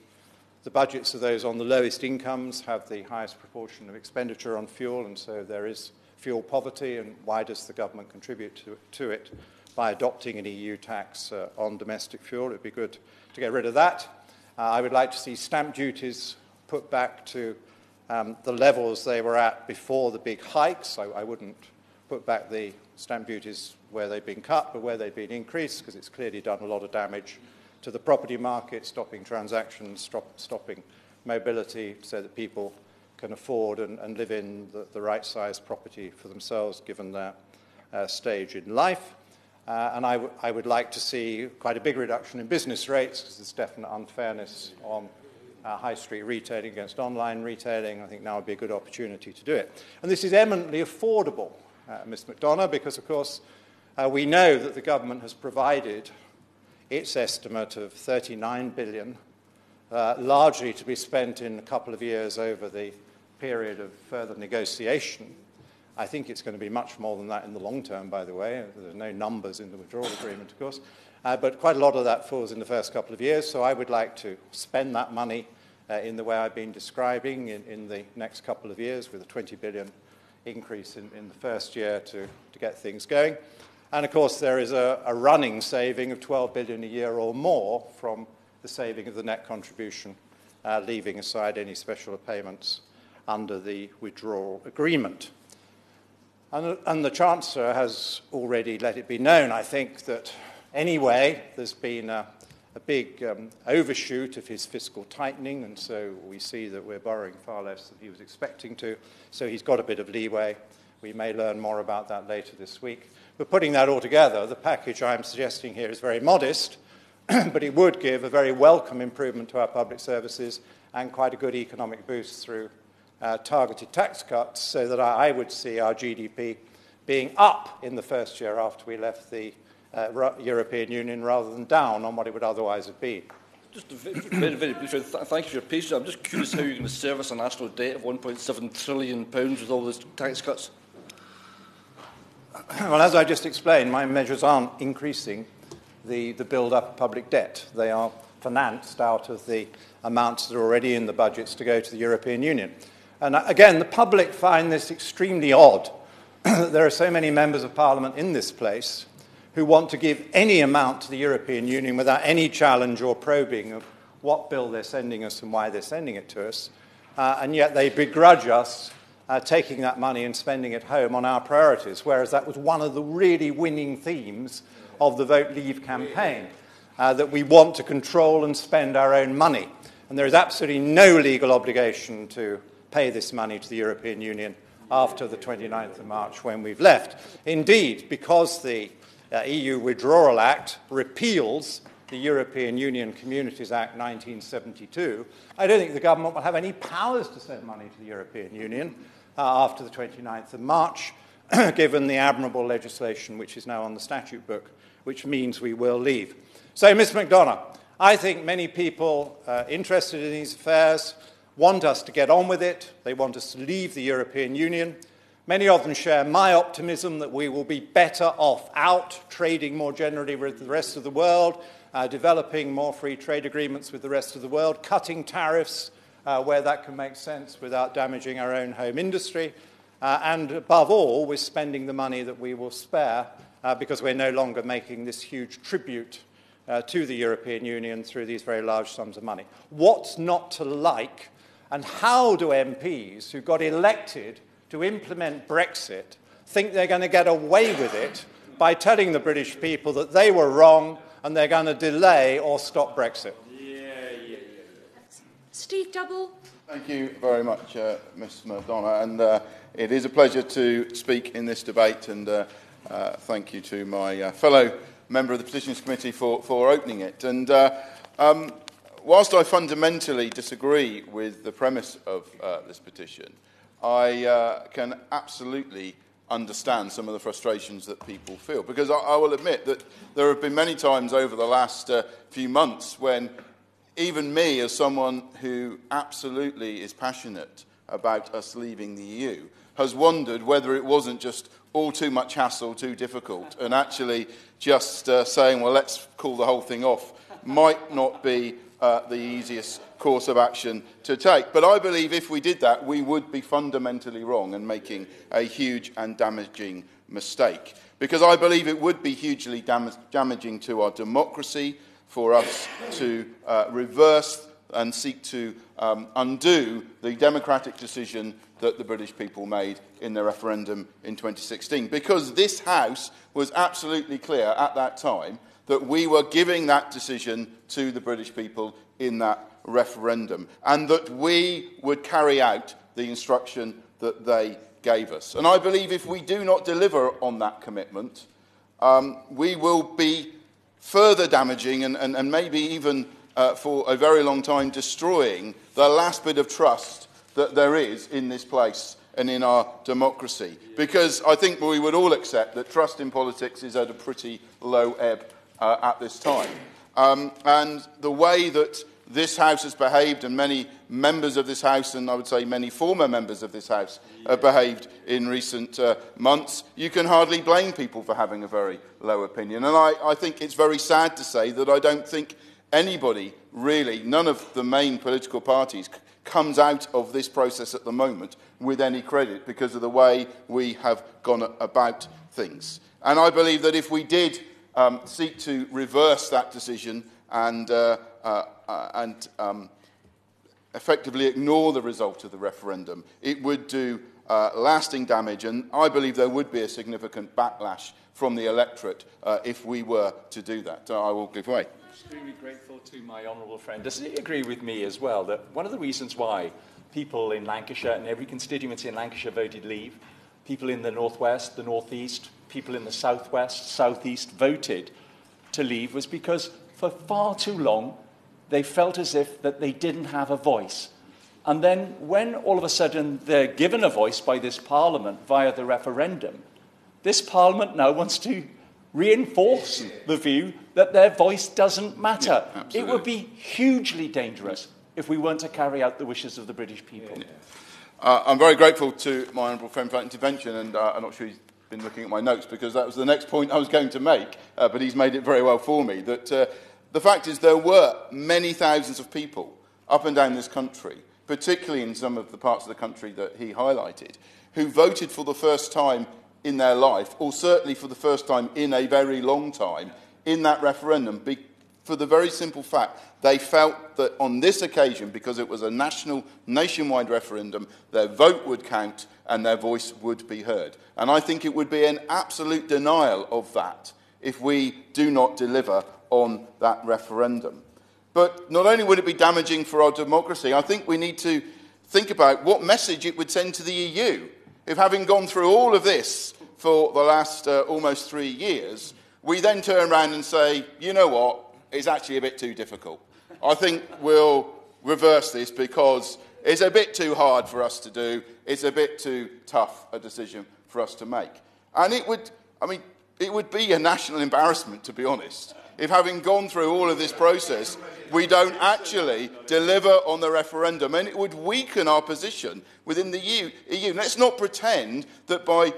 budgets of those on the lowest incomes have the highest proportion of expenditure on fuel, and so there is fuel poverty, and why does the government contribute to it by adopting an EU tax on domestic fuel? It would be good to get rid of that. I would like to see stamp duties put back to the levels they were at before the big hikes. I wouldn't put back the stamp duties where they've been cut, but where they've been increased, because it's clearly done a lot of damage to the property market, stopping transactions, stopping mobility so that people can afford and live in the right size property for themselves, given their stage in life. And I would like to see quite a big reduction in business rates, because there's definite unfairness on high street retailing against online retailing. I think now would be a good opportunity to do it. And this is eminently affordable, Ms McDonough, because, of course, we know that the government has provided its estimate of 39 billion, largely to be spent in a couple of years over the period of further negotiation. I think it's going to be much more than that in the long term, by the way. There's no numbers in the withdrawal agreement, of course. But quite a lot of that falls in the first couple of years, so I would like to spend that money in the way I've been describing in the next couple of years, with a 20 billion increase in the first year to get things going. And, of course, there is a running saving of 12 billion a year or more from the saving of the net contribution, leaving aside any special payments under the withdrawal agreement. And the Chancellor has already let it be known, I think, that anyway there's been a big overshoot of his fiscal tightening, and so we see that we're borrowing far less than he was expecting to, so he's got a bit of leeway. We may learn more about that later this week. But putting that all together, the package I'm suggesting here is very modest, but it would give a very welcome improvement to our public services and quite a good economic boost through targeted tax cuts, so that I would see our GDP being up in the first year after we left the European Union rather than down on what it would otherwise have been. Just very, very briefly, thank you for your patience. I'm just curious how you're going to service a national debt of £1.7 trillion with all those tax cuts. Well, as I just explained, my measures aren't increasing the build-up of public debt. They are financed out of the amounts that are already in the budgets to go to the European Union. And again, the public find this extremely odd. There are so many members of Parliament in this place who want to give any amount to the European Union without any challenge or probing of what bill they're sending us and why they're sending it to us, and yet they begrudge us taking that money and spending it home on our priorities, whereas that was one of the really winning themes of the Vote Leave campaign, that we want to control and spend our own money. And there is absolutely no legal obligation to pay this money to the European Union after the 29th of March when we've left. Indeed, because the EU Withdrawal Act repeals the European Union Communities Act 1972, I don't think the government will have any powers to send money to the European Union after the 29th of March, given the admirable legislation which is now on the statute book, which means we will leave. So, Ms McDonough, I think many people interested in these affairs want us to get on with it. They want us to leave the European Union. Many of them share my optimism that we will be better off out, trading more generally with the rest of the world, developing more free trade agreements with the rest of the world, cutting tariffs where that can make sense without damaging our own home industry, and above all, with spending the money that we will spare because we're no longer making this huge tribute to the European Union through these very large sums of money. What's not to like, and how do MPs who got elected to implement Brexit think they're going to get away with it by telling the British people that they were wrong and they're going to delay or stop Brexit? Steve Double. Thank you very much, Ms McDonough, and it is a pleasure to speak in this debate, and thank you to my fellow member of the Petitions Committee for opening it. And whilst I fundamentally disagree with the premise of this petition, I can absolutely understand some of the frustrations that people feel, because I will admit that there have been many times over the last few months when even me, as someone who absolutely is passionate about us leaving the EU, has wondered whether it wasn't just all too much hassle, too difficult, and actually just saying, well, let's call the whole thing off, might not be the easiest course of action to take. But I believe if we did that, we would be fundamentally wrong and making a huge and damaging mistake. Because I believe it would be hugely damaging to our democracy for us to reverse and seek to undo the democratic decision that the British people made in the referendum in 2016. Because this House was absolutely clear at that time that we were giving that decision to the British people in that referendum, and that we would carry out the instruction that they gave us. And I believe if we do not deliver on that commitment, we will be further damaging and maybe even for a very long time destroying the last bit of trust that there is in this place and in our democracy. Because I think we would all accept that trust in politics is at a pretty low ebb at this time. And the way that this House has behaved, and many members of this House, and I would say many former members of this House, have behaved in recent months, you can hardly blame people for having a very low opinion. And I think it's very sad to say that I don't think anybody, really, none of the main political parties, comes out of this process at the moment with any credit because of the way we have gone about things. And I believe that if we did seek to reverse that decision and effectively ignore the result of the referendum, it would do lasting damage, and I believe there would be a significant backlash from the electorate if we were to do that. I will give way. Extremely grateful to my honourable friend. Does he agree with me as well that one of the reasons why people in Lancashire and every constituency in Lancashire voted leave, people in the northwest, the northeast, people in the southwest, southeast voted to leave was because for far too long they felt as if that they didn't have a voice. And then when all of a sudden they're given a voice by this Parliament via the referendum, this Parliament now wants to reinforce the view that their voice doesn't matter. Yeah, it would be hugely dangerous if we weren't to carry out the wishes of the British people. Yeah. I'm very grateful to my honourable friend for that intervention, and I'm not sure he's been looking at my notes because that was the next point I was going to make, but he's made it very well for me. That the fact is there were many thousands of people up and down this country, particularly in some of the parts of the country that he highlighted, who voted for the first time in their life, or certainly for the first time in a very long time, in that referendum, for the very simple fact they felt that on this occasion, because it was a nationwide referendum, their vote would count and their voice would be heard. And I think it would be an absolute denial of that if we do not deliver on that referendum. But not only would it be damaging for our democracy, I think we need to think about what message it would send to the EU. If, having gone through all of this for the last almost 3 years, we then turn around and say, you know what, it's actually a bit too difficult. I think we'll reverse this because it's a bit too hard for us to do. It's a bit too tough a decision for us to make. And it would be a national embarrassment, to be honest, if, having gone through all of this process, we don't actually deliver on the referendum, and it would weaken our position within the EU. Let's not pretend that by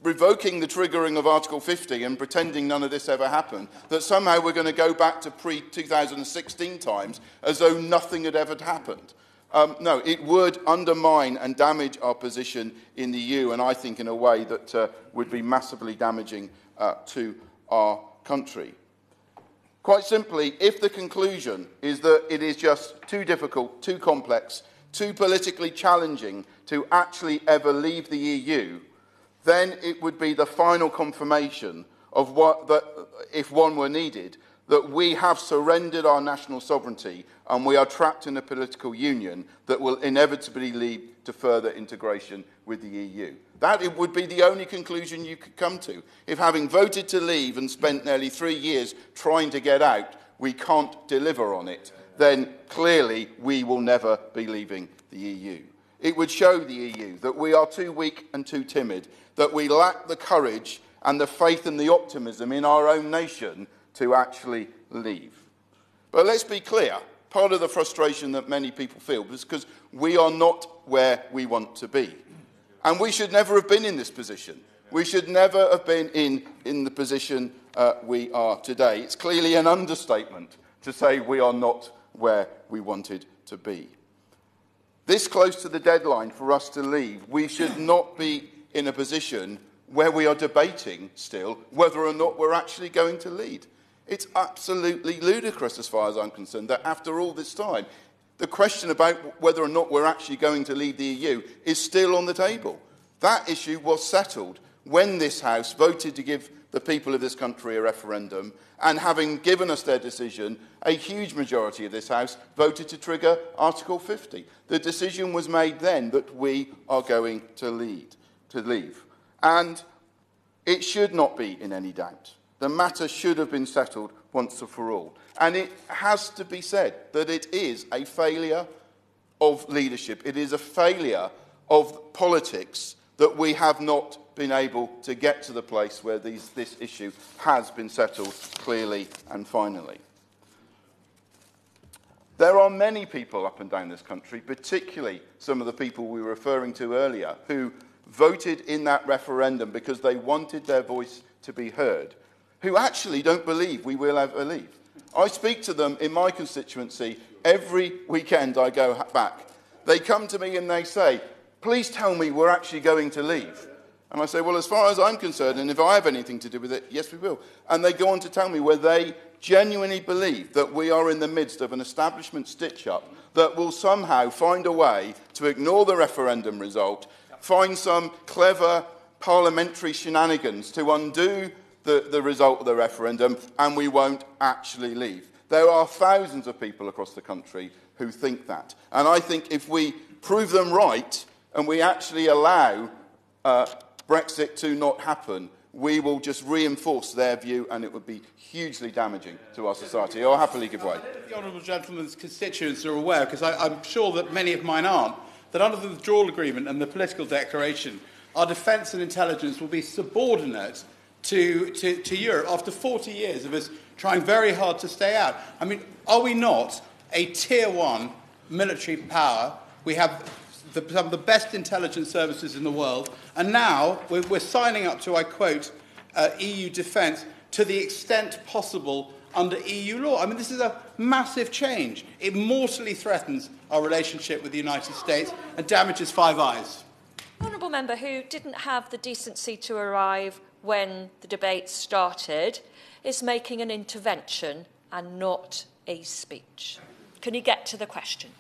revoking the triggering of Article 50 and pretending none of this ever happened, that somehow we're going to go back to pre-2016 times as though nothing had ever happened. No, it would undermine and damage our position in the EU, and I think in a way that would be massively damaging to our country. Quite simply, if the conclusion is that it is just too difficult, too complex, too politically challenging to actually ever leave the EU, then it would be the final confirmation of that, if one were needed, that we have surrendered our national sovereignty and we are trapped in a political union that will inevitably lead to further integration with the EU. That it would be the only conclusion you could come to. If, having voted to leave and spent nearly 3 years trying to get out, we can't deliver on it, then clearly we will never be leaving the EU. It would show the EU that we are too weak and too timid, that we lack the courage and the faith and the optimism in our own nation to actually leave. But let's be clear, part of the frustration that many people feel is because we are not where we want to be. And we should never have been in this position. We should never have been in the position we are today. It's clearly an understatement to say we are not where we wanted to be. This close to the deadline for us to leave, we should not be in a position where we are debating still whether or not we're actually going to lead. It's absolutely ludicrous as far as I'm concerned that after all this time, the question about whether or not we're actually going to leave the EU is still on the table. That issue was settled when this House voted to give the people of this country a referendum, and having given us their decision, a huge majority of this House voted to trigger Article 50. The decision was made then that we are going to leave. And it should not be in any doubt. The matter should have been settled once and for all. And it has to be said that it is a failure of leadership. It is a failure of politics that we have not been able to get to the place where this issue has been settled clearly and finally. There are many people up and down this country, particularly some of the people we were referring to earlier, who voted in that referendum because they wanted their voice to be heard, who actually don't believe we will ever leave. I speak to them in my constituency every weekend I go back. They come to me and they say, please tell me we're actually going to leave. And I say, well, as far as I'm concerned, and if I have anything to do with it, yes, we will. And they go on to tell me where they genuinely believe that we are in the midst of an establishment stitch-up that will somehow find a way to ignore the referendum result, find some clever parliamentary shenanigans to undo the result of the referendum, and we won't actually leave. There are thousands of people across the country who think that. And I think if we prove them right and we actually allow Brexit to not happen, we will just reinforce their view, and it would be hugely damaging to our society. I'll happily give way. The honourable gentleman's constituents are aware, because I'm sure that many of mine aren't, that under the withdrawal agreement and the political declaration, our defence and intelligence will be subordinate to Europe after 40 years of us trying very hard to stay out. I mean, are we not a tier one military power? We have some of the best intelligence services in the world, and now we're signing up to, I quote, EU defence to the extent possible under EU law. I mean, this is a massive change. It mortally threatens our relationship with the United States and damages Five Eyes. Honourable member who didn't have the decency to arrive when the debate started is making an intervention and not a speech. Can you get to the question?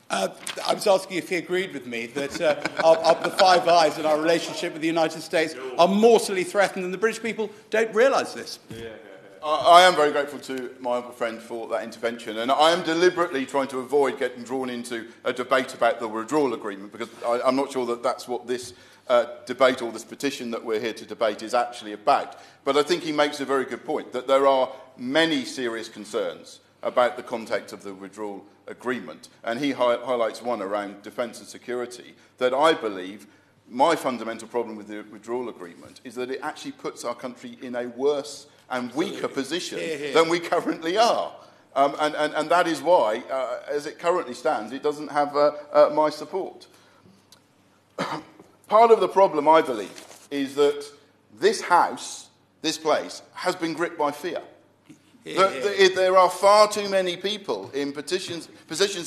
I was asking if he agreed with me that the Five Eyes and our relationship with the United States are mortally threatened, and the British people don't realise this. I am very grateful to my honourable friend for that intervention, and I am deliberately trying to avoid getting drawn into a debate about the withdrawal agreement, because I'm not sure that that's what this debate or this petition that we're here to debate is actually about. But I think he makes a very good point, that there are many serious concerns about the context of the withdrawal agreement, and he highlights one around defence and security, that I believe my fundamental problem with the withdrawal agreement is that it actually puts our country in a worse and weaker position than we currently are. And that is why, as it currently stands, it doesn't have my support. Part of the problem, I believe, is that this house, this place, has been gripped by fear. There are far too many people in positions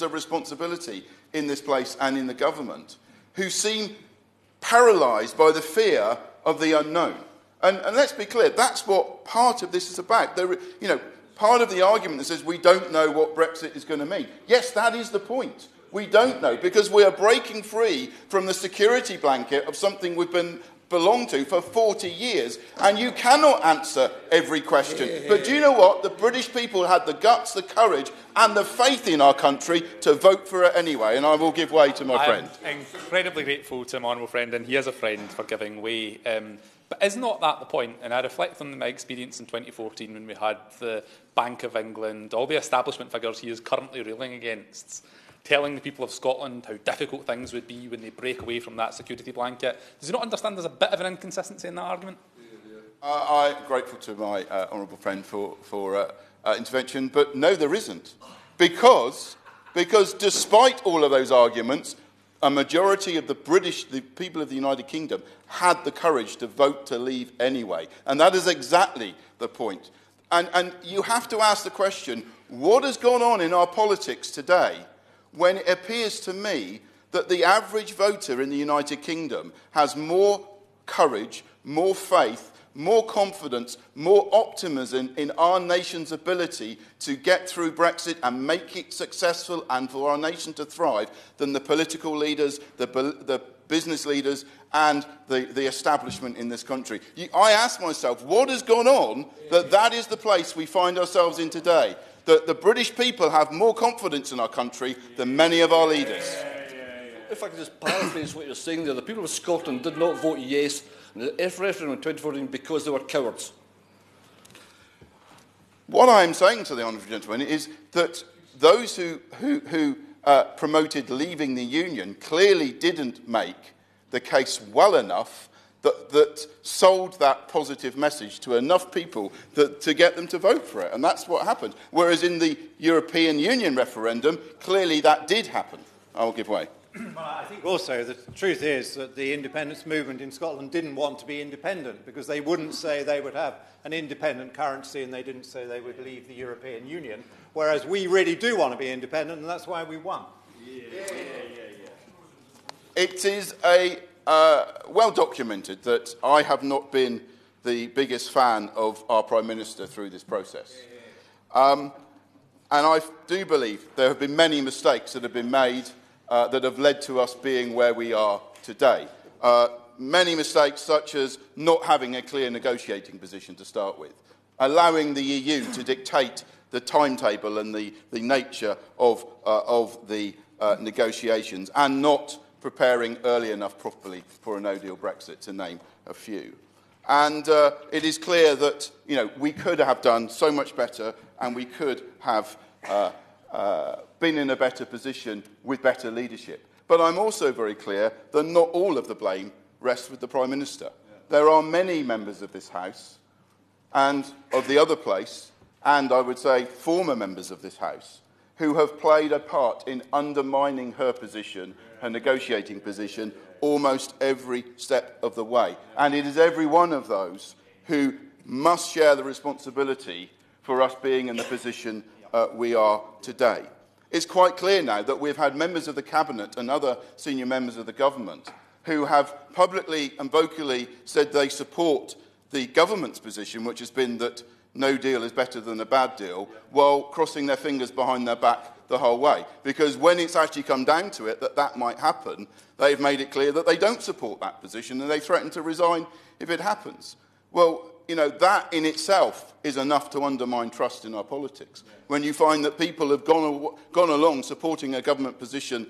of responsibility in this place and in the government who seem paralysed by the fear of the unknown. And let's be clear, that's what part of this is about. Part of the argument that says we don't know what Brexit is going to mean. Yes, that is the point. We don't know, because we are breaking free from the security blanket of something we've belonged to for 40 years, and you cannot answer every question. But do you know what? The British people had the guts, the courage, and the faith in our country to vote for it anyway, and I will give way to my friend. I'm incredibly grateful to my honourable friend, and he is a friend, for giving way. But is not that the point? And I reflect on my experience in 2014 when we had the Bank of England, all the establishment figures he is currently railing against, telling the people of Scotland how difficult things would be when they break away from that security blanket. Does he not understand there's a bit of an inconsistency in that argument? I'm grateful to my honourable friend for intervention, but no, there isn't. Because despite all of those arguments, a majority of the people of the United Kingdom had the courage to vote to leave anyway. And that is exactly the point. And you have to ask the question, what has gone on in our politics today when it appears to me that the average voter in the United Kingdom has more courage, more faith, more confidence, more optimism in our nation's ability to get through Brexit and make it successful and for our nation to thrive than the political leaders, the business leaders and the establishment in this country. I ask myself, what has gone on that is the place we find ourselves in today? That the British people have more confidence in our country than many of our leaders. If I could just paraphrase what you're saying there, the people of Scotland did not vote yes in the referendum in 2014 because they were cowards. What I'm saying to the honourable gentleman is that those who promoted leaving the Union clearly didn't make the case well enough that sold that positive message to enough people to get them to vote for it. And that's what happened. Whereas in the European Union referendum, clearly that did happen. I will give way. Well, I think also the truth is that the independence movement in Scotland didn't want to be independent because they wouldn't say they would have an independent currency and they didn't say they would leave the European Union, whereas we really do want to be independent, and that's why we won. It is well documented that I have not been the biggest fan of our Prime Minister through this process. And I do believe there have been many mistakes that have been made that have led to us being where we are today. Many mistakes such as not having a clear negotiating position to start with, allowing the EU to dictate the timetable and the nature of the negotiations, and not preparing early enough properly for a no-deal Brexit, to name a few. And it is clear that we could have done so much better, and we could have been in a better position with better leadership. But I'm also very clear that not all of the blame rests with the Prime Minister. There are many members of this House and of the other place, and I would say former members of this House, who have played a part in undermining her position, her negotiating position, almost every step of the way. And it is every one of those who must share the responsibility for us being in the position we are today. It's quite clear now that we've had members of the Cabinet and other senior members of the government who have publicly and vocally said they support the government's position, which has been that no deal is better than a bad deal, while crossing their fingers behind their back the whole way. Because when it's actually come down to it that might happen, they've made it clear that they don't support that position and they threaten to resign if it happens. Well, you know, that in itself is enough to undermine trust in our politics. When you find that people have gone along supporting a government position,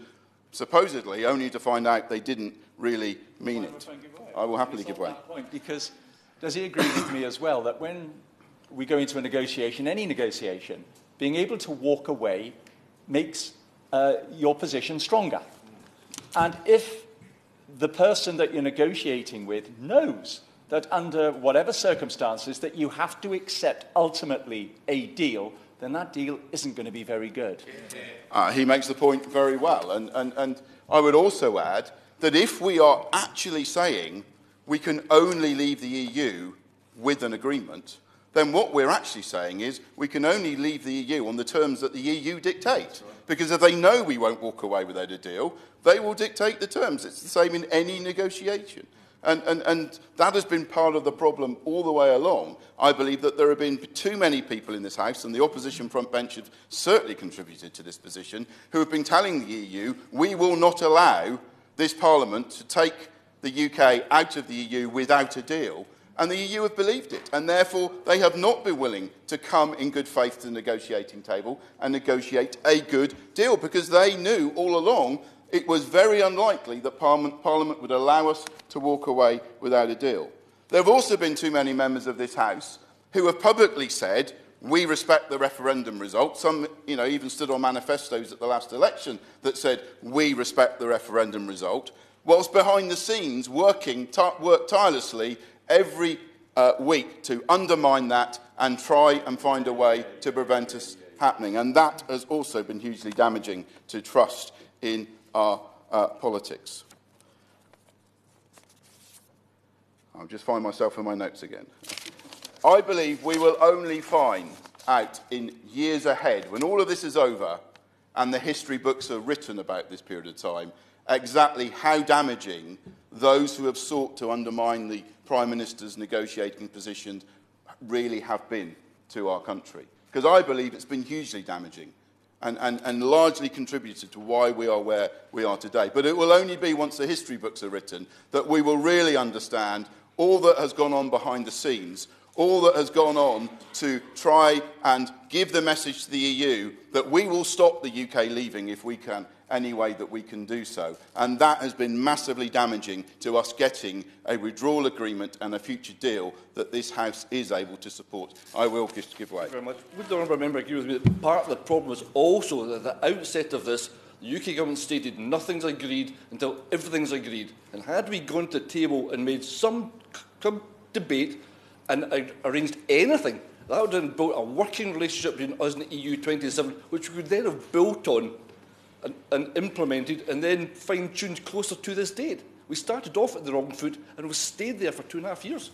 supposedly, only to find out they didn't really mean it. I will happily give way. Because does he agree with me as well that when we go into a negotiation, any negotiation, being able to walk away makes your position stronger? And if the person that you're negotiating with knows that under whatever circumstances that you have to accept ultimately a deal, then that deal isn't going to be very good. He makes the point very well. And I would also add that if we are actually saying we can only leave the EU with an agreement, then what we're actually saying is we can only leave the EU on the terms that the EU dictate. Because if they know we won't walk away without a deal, they will dictate the terms. It's the same in any negotiation. And that has been part of the problem all the way along. I believe that there have been too many people in this House, and the opposition front bench have certainly contributed to this position, who have been telling the EU, we will not allow this Parliament to take the UK out of the EU without a deal. And the EU have believed it, and therefore they have not been willing to come in good faith to the negotiating table and negotiate a good deal, because they knew all along it was very unlikely that Parliament would allow us to walk away without a deal. There have also been too many members of this House who have publicly said, we respect the referendum result. Some, even stood on manifestos at the last election that said, we respect the referendum result, whilst behind the scenes work tirelessly every week to undermine that and try and find a way to prevent us happening. And that has also been hugely damaging to trust in our politics. I'll just find myself in my notes again. I believe we will only find out in years ahead, when all of this is over and the history books are written about this period of time, exactly how damaging those who have sought to undermine the Prime Minister's negotiating positions really have been to our country. Because I believe it's been hugely damaging and largely contributed to why we are where we are today. But it will only be once the history books are written that we will really understand all that has gone on behind the scenes, all that has gone on to try and give the message to the EU that we will stop the UK leaving if we can, any way that we can do so. And that has been massively damaging to us getting a withdrawal agreement and a future deal that this House is able to support. I will just give way. Thank you very much. Would the honourable member agree with me that part of the problem was also that at the outset of this, the UK government stated nothing's agreed until everything's agreed. And had we gone to the table and made some debate and arranged anything, that would have built a working relationship between us and the EU 27, which we would then have built on and implemented and then fine-tuned closer to this date. We started off at the wrong foot and we've stayed there for 2.5 years.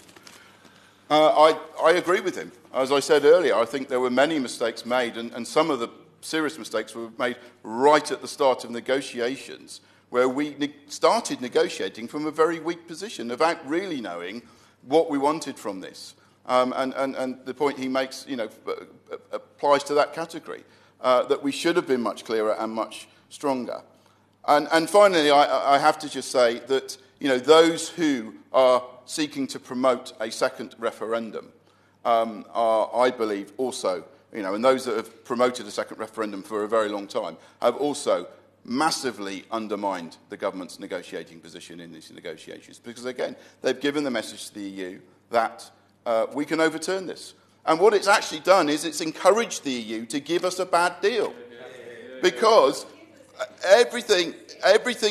I agree with him. As I said earlier, I think there were many mistakes made, and some of the serious mistakes were made right at the start of negotiations, where we started negotiating from a very weak position without really knowing what we wanted from this. And the point he makes, applies to that category, that we should have been much clearer and much stronger. And finally, I have to just say that, those who are seeking to promote a second referendum are, I believe, also, and those that have promoted a second referendum for a very long time have also massively undermined the government's negotiating position in these negotiations. Because, again, they've given the message to the EU that we can overturn this. And what it's actually done is it's encouraged the EU to give us a bad deal. Because everything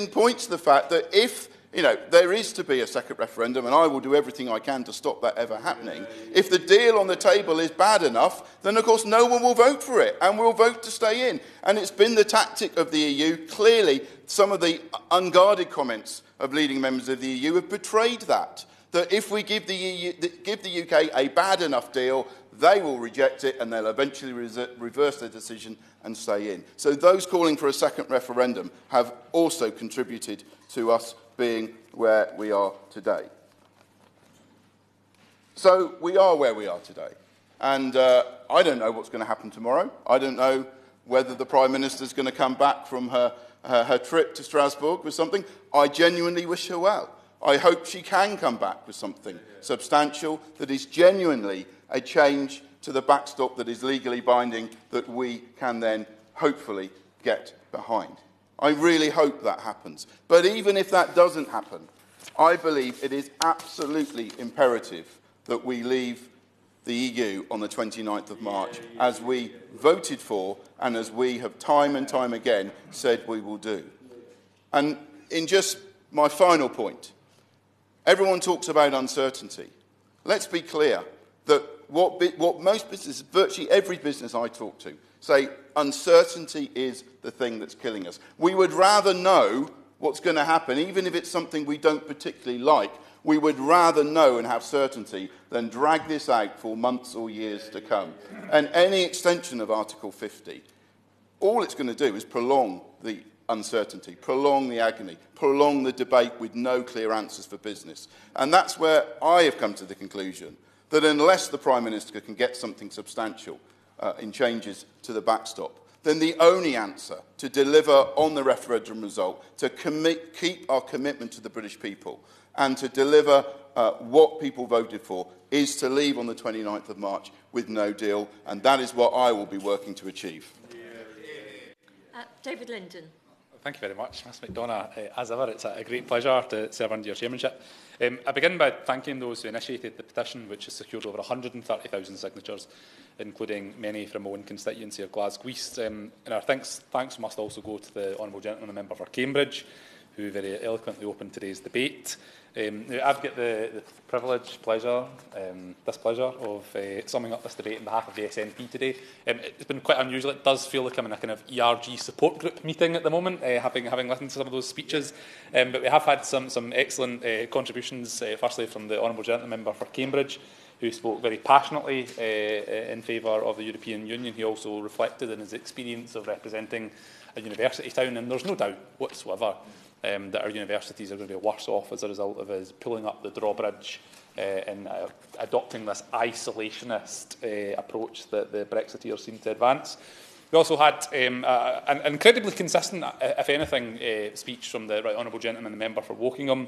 points to the fact that if there is to be a second referendum, and I will do everything I can to stop that ever happening. If the deal on the table is bad enough, then of course no one will vote for it, and will vote to stay in. And it's been the tactic of the EU. Clearly, some of the unguarded comments of leading members of the EU have betrayed that if we give the UK a bad enough deal, they will reject it, and they'll eventually reverse their decision and stay in. So those calling for a second referendum have also contributed to us being where we are today. So we are where we are today. And I don't know what's going to happen tomorrow. I don't know whether the Prime Minister is going to come back from her trip to Strasbourg with something. I genuinely wish her well. I hope she can come back with something substantial that is genuinely a change to the backstop that is legally binding that we can then hopefully get behind. I really hope that happens. But even if that doesn't happen, I believe it is absolutely imperative that we leave the EU on the 29th of March, as we voted for and as we have time and time again said we will do. And in just my final point, everyone talks about uncertainty. Let's be clear that what most businesses, virtually every business I talk to, say uncertainty is the thing that's killing us. We would rather know what's going to happen, even if it's something we don't particularly like. We would rather know and have certainty than drag this out for months or years to come. And any extension of Article 50, all it's going to do is prolong the uncertainty, prolong the agony, prolong the debate with no clear answers for business. And that's where I have come to the conclusion that unless the Prime Minister can get something substantial in changes to the backstop, then the only answer to deliver on the referendum result, to keep our commitment to the British people and to deliver what people voted for, is to leave on the 29th of March with no deal, and that is what I will be working to achieve. David Linden. Thank you very much, Ms McDonagh. As ever, it's a great pleasure to serve under your chairmanship. I begin by thanking those who initiated the petition, which has secured over 130,000 signatures, including many from my own constituency of Glasgow East. And our thanks must also go to the Honourable Gentleman, the member for Cambridge, who very eloquently opened today's debate. I've got the displeasure of summing up this debate on behalf of the SNP today. It's been quite unusual. It does feel like I'm in a kind of ERG support group meeting at the moment, having listened to some of those speeches. But we have had some excellent contributions, firstly from the Honourable Gentleman member for Cambridge, who spoke very passionately in favour of the European Union. He also reflected in his experience of representing a university town, and there's no doubt whatsoever that our universities are going to be worse off as a result of us pulling up the drawbridge and adopting this isolationist approach that the Brexiteers seem to advance. We also had an incredibly consistent, if anything, speech from the Right Honourable Gentleman, the member for Wokingham,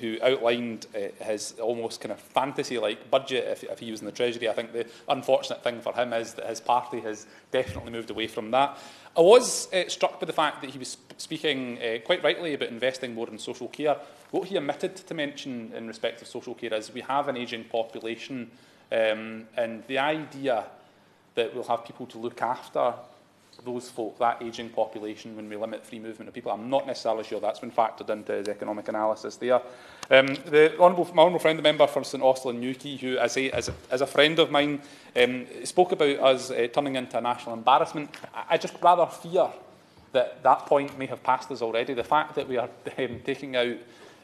who outlined his almost kind of fantasy-like budget if he was in the Treasury. I think the unfortunate thing for him is that his party has definitely moved away from that. I was struck by the fact that he was speaking quite rightly about investing more in social care. What he omitted to mention in respect of social care is we have an ageing population, and the idea that we'll have people to look after those folk, that ageing population, when we limit free movement of people. I'm not necessarily sure that's been factored into his economic analysis there. My honourable friend, the member for St Austell and Newquay, who, as a friend of mine, spoke about us turning into a national embarrassment. I just rather fear that that point may have passed us already. The fact that we are taking out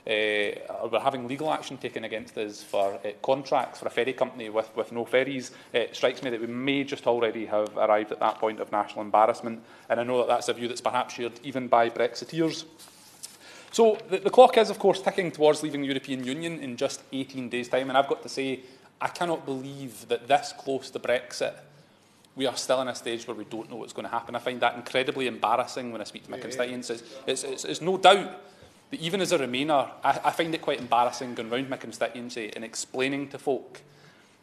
we're having legal action taken against us for contracts for a ferry company with no ferries. It strikes me that we may just already have arrived at that point of national embarrassment, and I know that that's a view that's perhaps shared even by Brexiteers. So the clock is, of course, ticking towards leaving the European Union in just 18 days' time, and I've got to say, I cannot believe that this close to Brexit, we are still in a stage where we don't know what's going to happen. I find that incredibly embarrassing when I speak to my constituents. It's no doubt that even as a Remainer, I find it quite embarrassing going round my constituency and explaining to folk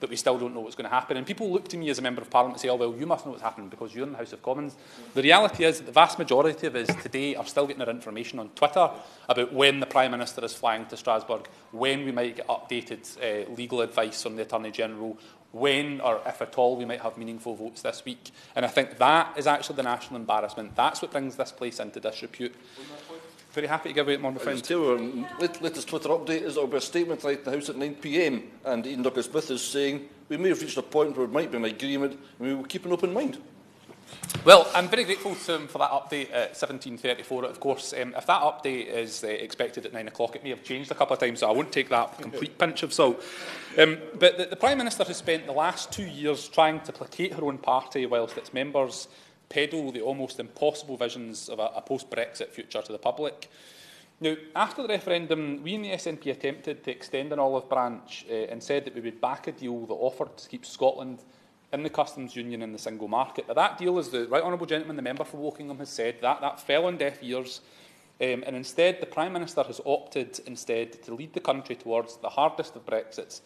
that we still don't know what's going to happen. And people look to me as a Member of Parliament and say, oh, well, you must know what's happening because you're in the House of Commons. The reality is that the vast majority of us today are still getting our information on Twitter about when the Prime Minister is flying to Strasbourg, when we might get updated legal advice from the Attorney General, when or if at all we might have meaningful votes this week. And I think that is actually the national embarrassment. That's what brings this place into disrepute. Very happy to give way to my friend. Latest Twitter update is there will be a statement tonight in the House at 9 p.m. and Ian Douglas-Smith is saying we may have reached a point where it might be an agreement and we will keep an open mind. Well, I'm very grateful to him for that update at 17:34. Of course, if that update is expected at 9 o'clock, it may have changed a couple of times, so I won't take that with a complete pinch of salt. But the Prime Minister has spent the last 2 years trying to placate her own party whilst its members peddle the almost impossible visions of a post-Brexit future to the public. Now, after the referendum, we in the SNP attempted to extend an olive branch and said that we would back a deal that offered to keep Scotland in the customs union and the single market. But that deal, as the Right Honourable Gentleman, the member for Wokingham, has said, that fell on deaf ears. And instead, the Prime Minister has opted instead to lead the country towards the hardest of Brexits,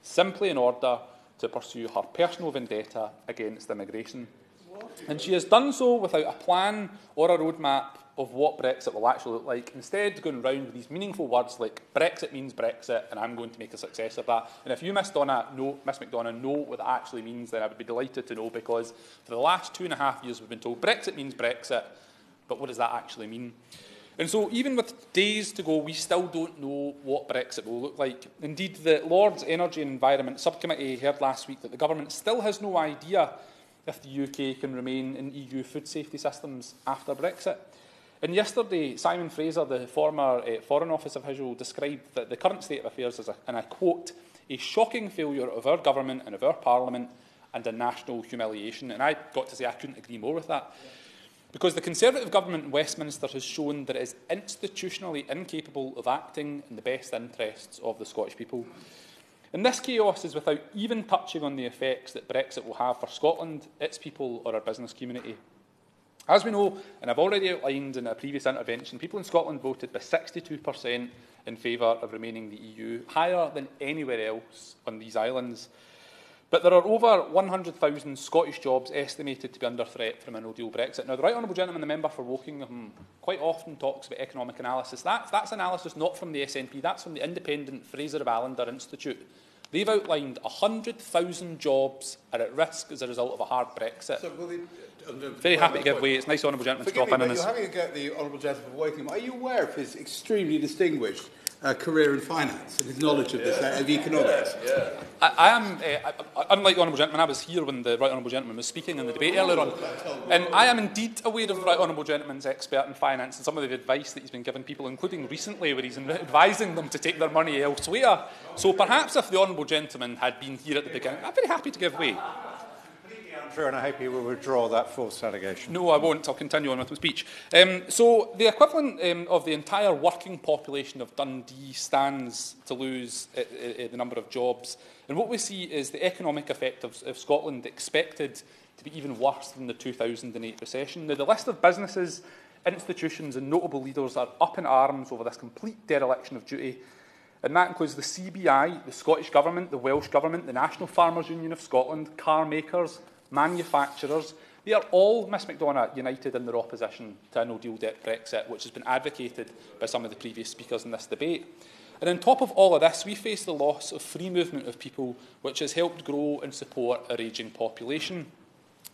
simply in order to pursue her personal vendetta against immigration. And she has done so without a plan or a roadmap of what Brexit will actually look like, instead going round with these meaningful words like Brexit means Brexit and I'm going to make a success of that. And if you, Miss McDonagh, know what that actually means, then I would be delighted to know, because for the last 2.5 years we've been told Brexit means Brexit, but what does that actually mean? And so even with days to go, we still don't know what Brexit will look like. Indeed, the Lord's Energy and Environment Subcommittee heard last week that the government still has no idea if the UK can remain in EU food safety systems after Brexit. And yesterday, Simon Fraser, the former Foreign Office official, described that the current state of affairs as, and I quote, a shocking failure of our government and of our parliament and a national humiliation. And I got to say I couldn't agree more with that. Because the Conservative government in Westminster has shown that it is institutionally incapable of acting in the best interests of the Scottish people. And this chaos is without even touching on the effects that Brexit will have for Scotland, its people or our business community. As we know, and I've already outlined in a previous intervention, people in Scotland voted by 62% in favour of remaining in the EU, higher than anywhere else on these islands. But there are over 100,000 Scottish jobs estimated to be under threat from a no-deal Brexit. Now, the Right Honourable Gentleman, the member for Wokingham, quite often talks about economic analysis. That's analysis not from the SNP, that's from the independent Fraser of Allender Institute. They've outlined 100,000 jobs are at risk as a result of a hard Brexit. So very happy to give way. It's nice, Honourable Gentleman, to drop in on this. You're having a go at the Honourable Gentleman for Wokingham. Are you aware of his extremely distinguished career in finance and his knowledge of this, of economics? I am, unlike the Honourable Gentleman, I was here when the Right Honourable Gentleman was speaking in the debate earlier on. And I am indeed aware of the Right Honourable Gentleman's expert in finance and some of the advice that he's been giving people, including recently where he's advising them to take their money elsewhere. So perhaps if the Honourable Gentleman had been here at the beginning, I'm very happy to give way. And I hope you will withdraw that false allegation. No, I won't. I'll continue on with my speech. So the equivalent of the entire working population of Dundee stands to lose the number of jobs. And what we see is the economic effect of Scotland expected to be even worse than the 2008 recession. Now, the list of businesses, institutions and notable leaders are up in arms over this complete dereliction of duty. And that includes the CBI, the Scottish Government, the Welsh Government, the National Farmers Union of Scotland, car makers, manufacturers. They are all, Miss McDonagh, united in their opposition to a no-deal Brexit, which has been advocated by some of the previous speakers in this debate. And on top of all of this, we face the loss of free movement of people, which has helped grow and support our ageing population.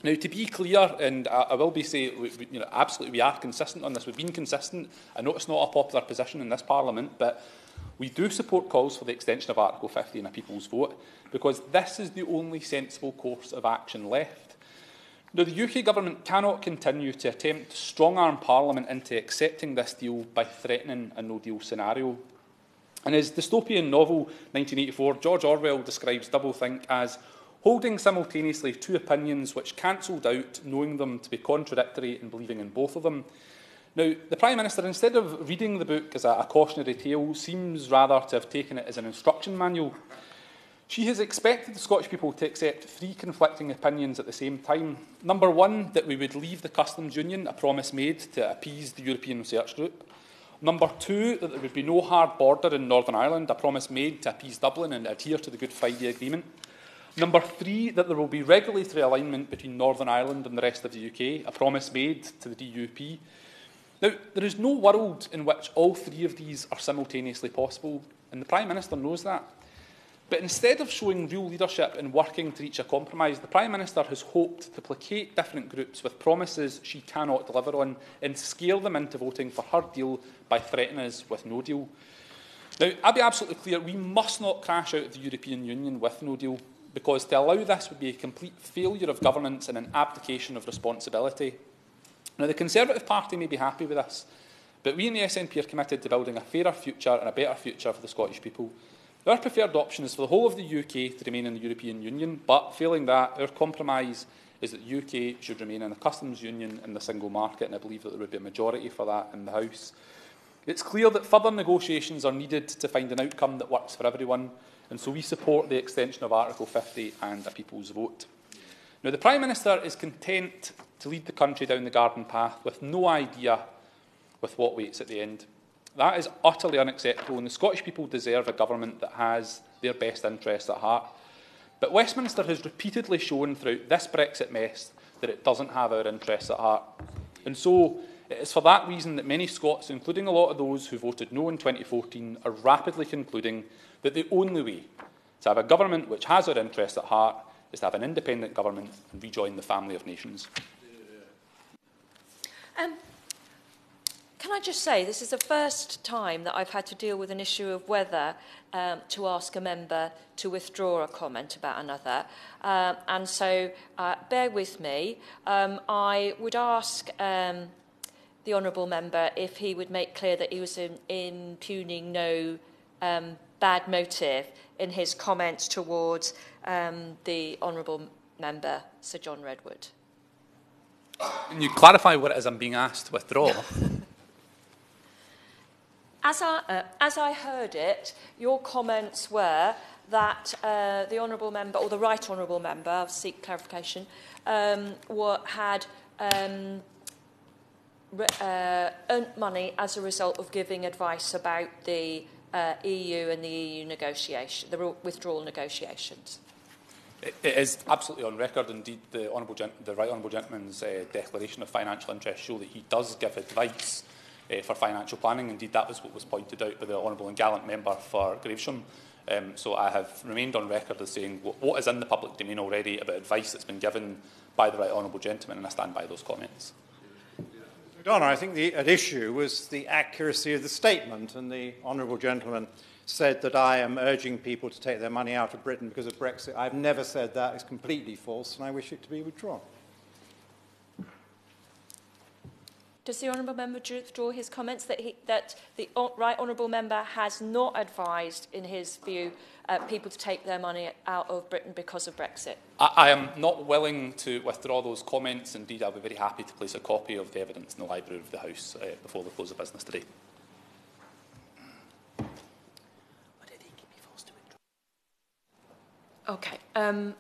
Now, to be clear, and I will be saying, absolutely we are consistent on this. We've been consistent. I know it's not a popular position in this Parliament, but we do support calls for the extension of Article 50 in a people's vote, because this is the only sensible course of action left. Now, the UK Government cannot continue to attempt to strong-arm Parliament into accepting this deal by threatening a no-deal scenario. In his dystopian novel, 1984, George Orwell describes doublethink as holding simultaneously two opinions which cancelled out, knowing them to be contradictory and believing in both of them. Now, the Prime Minister, instead of reading the book as a cautionary tale, seems rather to have taken it as an instruction manual. She has expected the Scottish people to accept three conflicting opinions at the same time. Number one, that we would leave the customs union, a promise made to appease the European Research Group. Number two, that there would be no hard border in Northern Ireland, a promise made to appease Dublin and adhere to the Good Friday Agreement. Number three, that there will be regulatory alignment between Northern Ireland and the rest of the UK, a promise made to the DUP. Now, there is no world in which all three of these are simultaneously possible, and the Prime Minister knows that. But instead of showing real leadership and working to reach a compromise, the Prime Minister has hoped to placate different groups with promises she cannot deliver on and scare them into voting for her deal by threatening us with no deal. Now, I'll be absolutely clear, we must not crash out of the European Union with no deal, because to allow this would be a complete failure of governance and an abdication of responsibility. Now, the Conservative Party may be happy with this, but we in the SNP are committed to building a fairer future and a better future for the Scottish people. Our preferred option is for the whole of the UK to remain in the European Union, but failing that, our compromise is that the UK should remain in the customs union and the single market, and I believe that there would be a majority for that in the House. It's clear that further negotiations are needed to find an outcome that works for everyone, and so we support the extension of Article 50 and a people's vote. Now, the Prime Minister is content to lead the country down the garden path with no idea with what waits at the end. That is utterly unacceptable, and the Scottish people deserve a government that has their best interests at heart. But Westminster has repeatedly shown throughout this Brexit mess that it doesn't have our interests at heart. And so it is for that reason that many Scots, including a lot of those who voted no in 2014, are rapidly concluding that the only way to have a government which has our interests at heart is to have an independent government and rejoin the family of nations. Can I just say, this is the first time that I've had to deal with an issue of whether to ask a member to withdraw a comment about another. And so bear with me. I would ask the honourable member if he would make clear that he was impugning no bad motive in his comments towards the honourable member, Sir John Redwood. Can you clarify what it is I'm being asked to withdraw? As I heard it, your comments were that the honourable member, or the right honourable member, I'll seek clarification, had earned money as a result of giving advice about the EU and the EU negotiation, the withdrawal negotiations. It is absolutely on record. Indeed, the right honourable gentleman's declaration of financial interest show that he does give advice for financial planning. Indeed, that was what was pointed out by the honourable and gallant member for Gravesham. So I have remained on record as saying what is in the public domain already about advice that's been given by the right honourable gentleman, and I stand by those comments. Donna, I think at issue was the accuracy of the statement, and the honourable gentleman said that I am urging people to take their money out of Britain because of Brexit. I've never said that. It's completely false, and I wish it to be withdrawn. Does the honourable member withdraw his comments that the right honourable member has not advised, in his view, people to take their money out of Britain because of Brexit? I am not willing to withdraw those comments. Indeed, I'll be very happy to place a copy of the evidence in the library of the House before the close of business today. Okay. The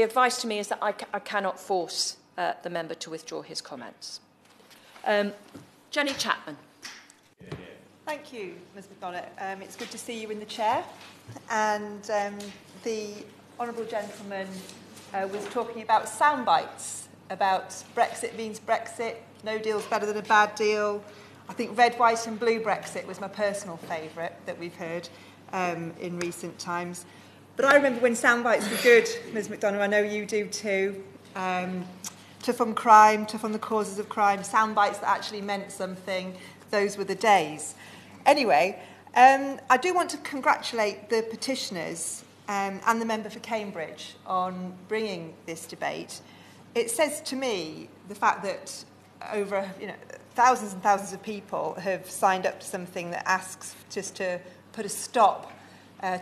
advice to me is that I cannot force the member to withdraw his comments. Jenny Chapman. Thank you, Ms McDonagh. It's good to see you in the chair. And the honourable gentleman was talking about sound bites, about Brexit means Brexit, no deal's better than a bad deal. I think red, white and blue Brexit was my personal favourite that we've heard in recent times. But I remember when sound bites were good, Ms McDonagh, I know you do too. Tough on crime, tough on the causes of crime, sound bites that actually meant something. Those were the days. Anyway, I do want to congratulate the petitioners and the member for Cambridge on bringing this debate. It says to me the fact that over thousands and thousands of people have signed up to something that asks just to put a stop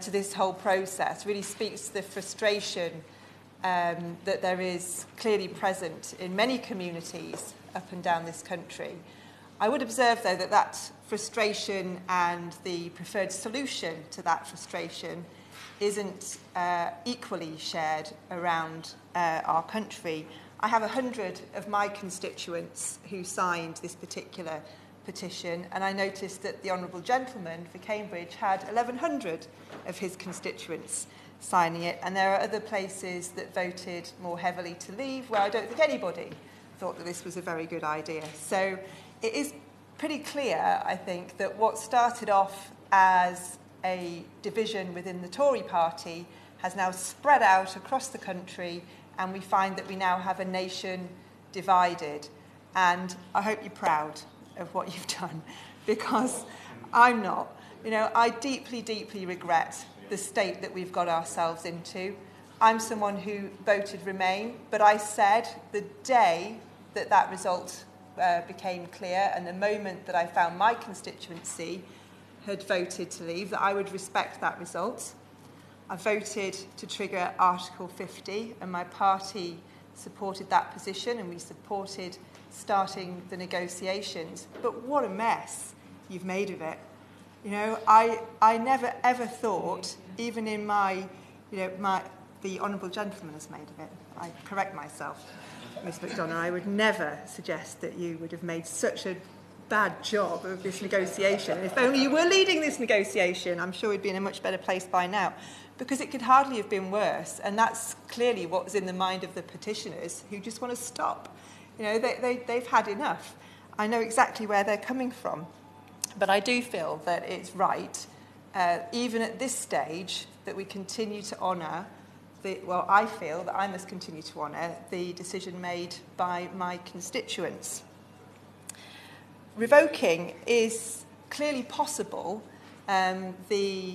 to this whole process really speaks to the frustration that there is clearly present in many communities up and down this country. I would observe, though, that frustration and the preferred solution to that frustration isn't equally shared around our country. I have 100 of my constituents who signed this particular petition, and I noticed that the honourable gentleman for Cambridge had 1,100 of his constituents signing it, and there are other places that voted more heavily to leave where I don't think anybody thought that this was a very good idea. So it is pretty clear, I think, that what started off as a division within the Tory party has now spread out across the country, and we find that we now have a nation divided. And I hope you're proud of what you've done, because I'm not. You know, I deeply, deeply regret the state that we've got ourselves into. I'm someone who voted Remain, but I said the day that that result became clear and the moment that I found my constituency had voted to leave, that I would respect that result. I voted to trigger Article 50, and my party supported that position, and we supported starting the negotiations. But what a mess you've made of it. You know, I never ever thought, even in my, the Honourable Gentleman has made of it. I correct myself, Ms McDonagh. I would never suggest that you would have made such a bad job of this negotiation. If only you were leading this negotiation, I'm sure we'd be in a much better place by now, because it could hardly have been worse. And that's clearly what was in the mind of the petitioners, who just want to stop. You know, they've had enough. I know exactly where they're coming from. But I do feel that it's right, even at this stage, that we continue to honour I feel that I must continue to honour the decision made by my constituents. Revoking is clearly possible. The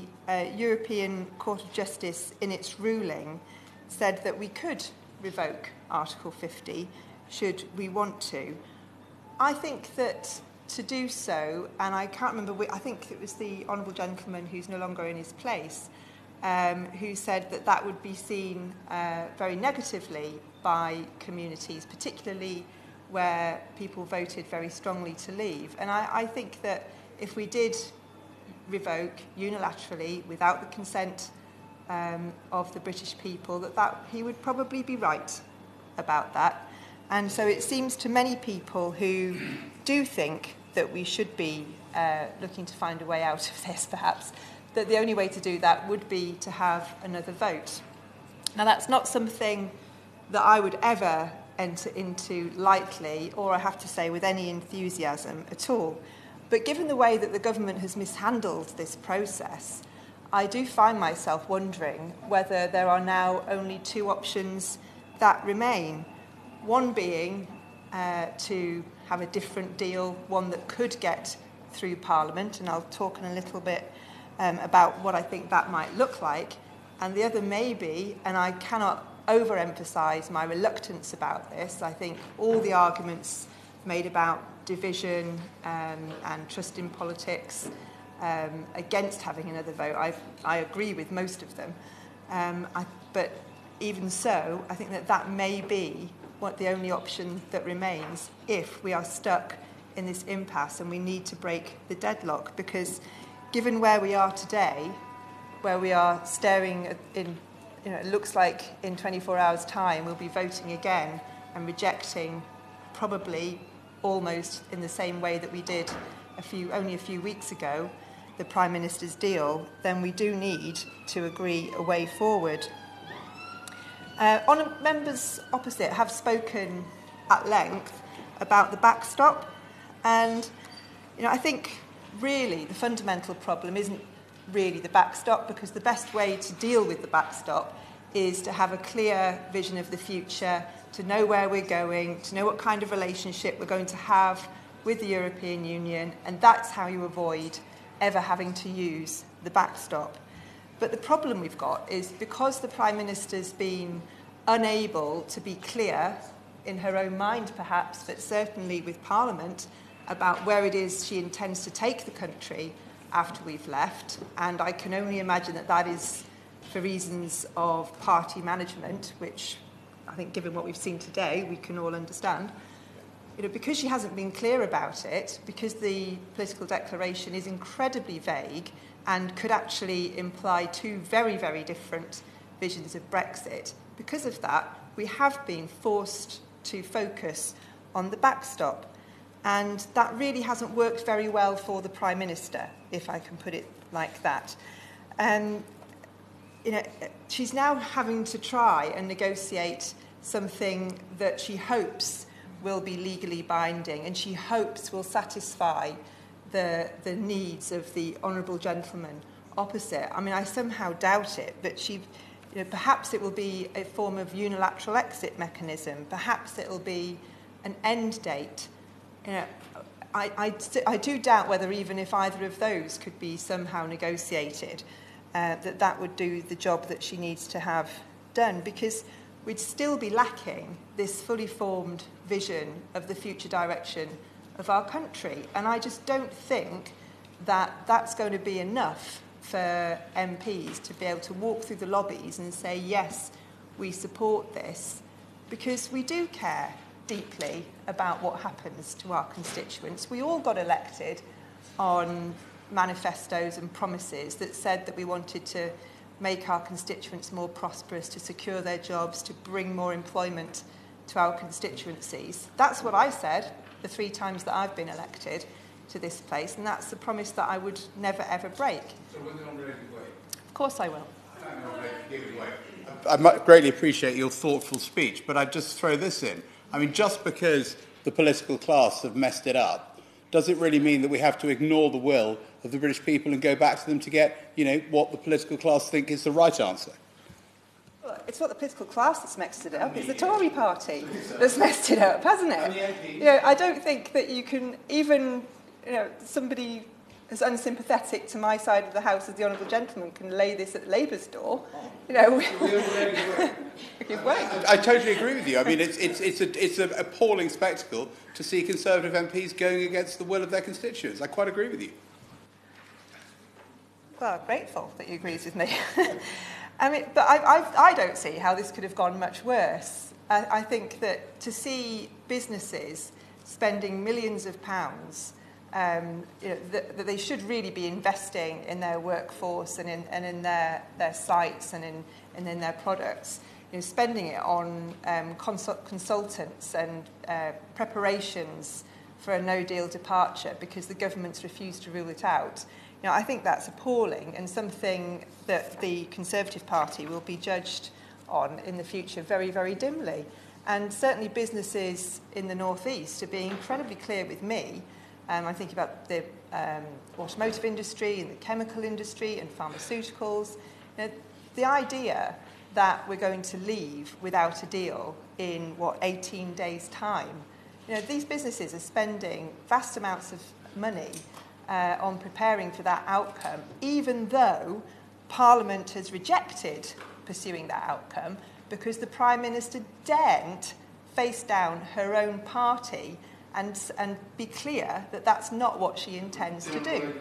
European Court of Justice, in its ruling, said that we could revoke Article 50 should we want to. I think that to do so, and I can't remember, I think it was the Honourable Gentleman who's no longer in his place, who said that that would be seen very negatively by communities, particularly where people voted very strongly to leave. And I think that if we did revoke unilaterally, without the consent of the British people, that he would probably be right about that. And so it seems to many people who do think that we should be looking to find a way out of this, perhaps, that the only way to do that would be to have another vote. Now, that's not something that I would ever enter into lightly, or I have to say with any enthusiasm at all. But given the way that the government has mishandled this process, I do find myself wondering whether there are now only two options that remain. One being to have a different deal, one that could get through Parliament, and I'll talk in a little bit about what I think that might look like. And the other may be, and I cannot overemphasise my reluctance about this, I think all the arguments made about division and trust in politics against having another vote, I agree with most of them. But even so, I think that may be what the only option that remains if we are stuck in this impasse and we need to break the deadlock, because given where we are today, where we are staring at, it looks like in 24 hours' time we'll be voting again and rejecting, probably almost in the same way that we did only a few weeks ago, the Prime Minister's deal, then we do need to agree a way forward. Members opposite have spoken at length about the backstop, and I think really the fundamental problem isn't really the backstop, because the best way to deal with the backstop is to have a clear vision of the future, to know where we're going, to know what kind of relationship we're going to have with the European Union, and that's how you avoid ever having to use the backstop. But the problem we've got is because the Prime Minister's been unable to be clear, in her own mind perhaps, but certainly with Parliament, about where it is she intends to take the country after we've left, and I can only imagine that that is for reasons of party management, which I think, given what we've seen today, we can all understand. Because she hasn't been clear about it, because the political declaration is incredibly vague and could actually imply two very, very different visions of Brexit, because of that, we have been forced to focus on the backstop. And that really hasn't worked very well for the Prime Minister, if I can put it like that. She's now having to try and negotiate something that she hopes will be legally binding, and she hopes will satisfy the needs of the Honourable Gentleman opposite. I mean, I somehow doubt it, but perhaps it will be a form of unilateral exit mechanism. Perhaps it will be an end date. I do doubt whether even if either of those could be somehow negotiated, that would do the job that she needs to have done, because we'd still be lacking this fully formed vision of the future direction of our country. And I just don't think that that's going to be enough for MPs to be able to walk through the lobbies and say, yes, we support this, because we do care deeply about what happens to our constituents. We all got elected on manifestos and promises that said that we wanted to make our constituents more prosperous, to secure their jobs, to bring more employment to our constituencies. That's what I said the 3 times that I've been elected to this place, and that's the promise that I would never, ever break. So will the Honourable give way? Of course I will. I might greatly appreciate your thoughtful speech, but I'd just throw this in. I mean, just because the political class have messed it up, does it really mean that we have to ignore the will of the British people and go back to them to get, what the political class think is the right answer? Well, it's not the political class that's messed it up. It's the Tory party that's messed it up, hasn't it? I don't think that you can even, somebody as unsympathetic to my side of the House as the Honourable Gentleman can lay this at Labour's door. Give way. I totally agree with you. I mean, it's an appalling spectacle to see Conservative MPs going against the will of their constituents. I quite agree with you. Well, I'm grateful that you agrees with me. I mean, but I don't see how this could have gone much worse. I think that to see businesses spending millions of pounds, that they should really be investing in their workforce and in their sites and in their products, spending it on consultants and preparations for a no-deal departure because the government's refused to rule it out. I think that's appalling and something that the Conservative Party will be judged on in the future very, very dimly. And certainly businesses in the North East are being incredibly clear with me. I think about the automotive industry and the chemical industry and pharmaceuticals. The idea that we're going to leave without a deal in, 18 days' time. These businesses are spending vast amounts of money on preparing for that outcome, even though Parliament has rejected pursuing that outcome because the Prime Minister daren't face down her own party and be clear that that's not what she intends to do.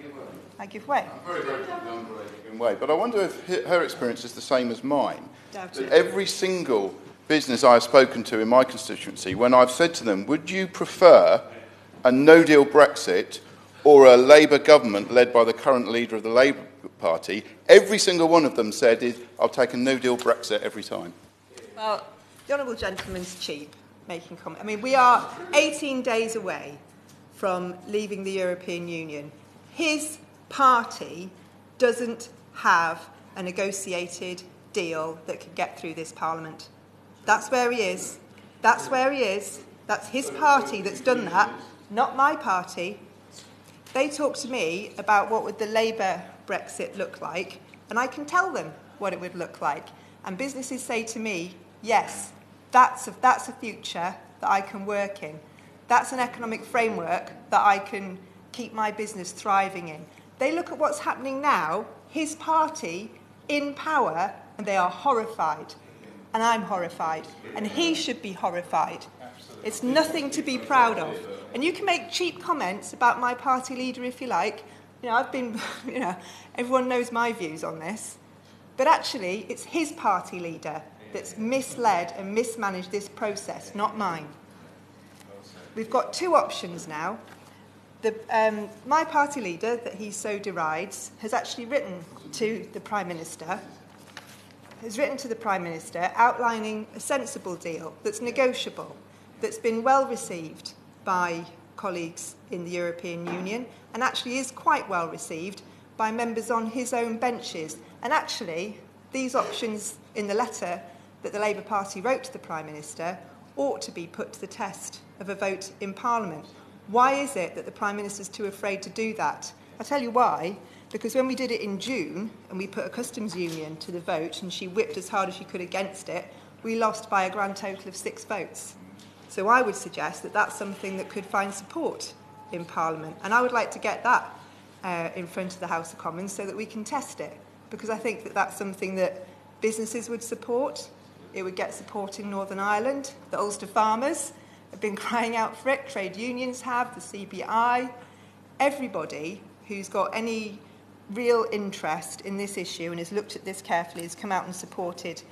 I give way. I'm very grateful to the Honourable Lady giving way, but I wonder if her experience is the same as mine. Doubt that it. every single business I have spoken to in my constituency, when I've said to them, would you prefer a no-deal Brexit or a Labour government led by the current leader of the Labour Party, every single one of them said, I'll take a no-deal Brexit every time. Well, the Honourable Gentleman's cheap making comment. I mean, we are 18 days away from leaving the European Union. His party doesn't have a negotiated deal that can get through this Parliament. That's where he is. That's where he is. That's his party that's done that, not my party. They talk to me about what would the Labour Brexit look like, and I can tell them what it would look like. And businesses say to me, yes, that's a future that I can work in. That's an economic framework that I can keep my business thriving in. They look at what's happening now, his party in power, and they are horrified. And I'm horrified. And he should be horrified. Absolutely. It's nothing to be proud of. And you can make cheap comments about my party leader if you like. I've been, everyone knows my views on this. But actually, it's his party leader that's misled and mismanaged this process, not mine. We've got 2 options now. My party leader, that he so derides, has actually written to the Prime Minister, outlining a sensible deal that's negotiable, that's been well received by colleagues in the European Union, and actually is quite well received by members on his own benches. And actually, these options in the letter that the Labour Party wrote to the Prime Minister ought to be put to the test of a vote in Parliament. Why is it that the Prime Minister's too afraid to do that? I'll tell you why. Because when we did it in June and we put a customs union to the vote and she whipped as hard as she could against it, we lost by a grand total of 6 votes. So I would suggest that that's something that could find support in Parliament. And I would like to get that in front of the House of Commons so that we can test it. Because I think that that's something that businesses would support. It would get support in Northern Ireland. The Ulster farmers have been crying out for it. Trade unions have, the CBI. Everybody who's got any real interest in this issue and has looked at this carefully has come out and supported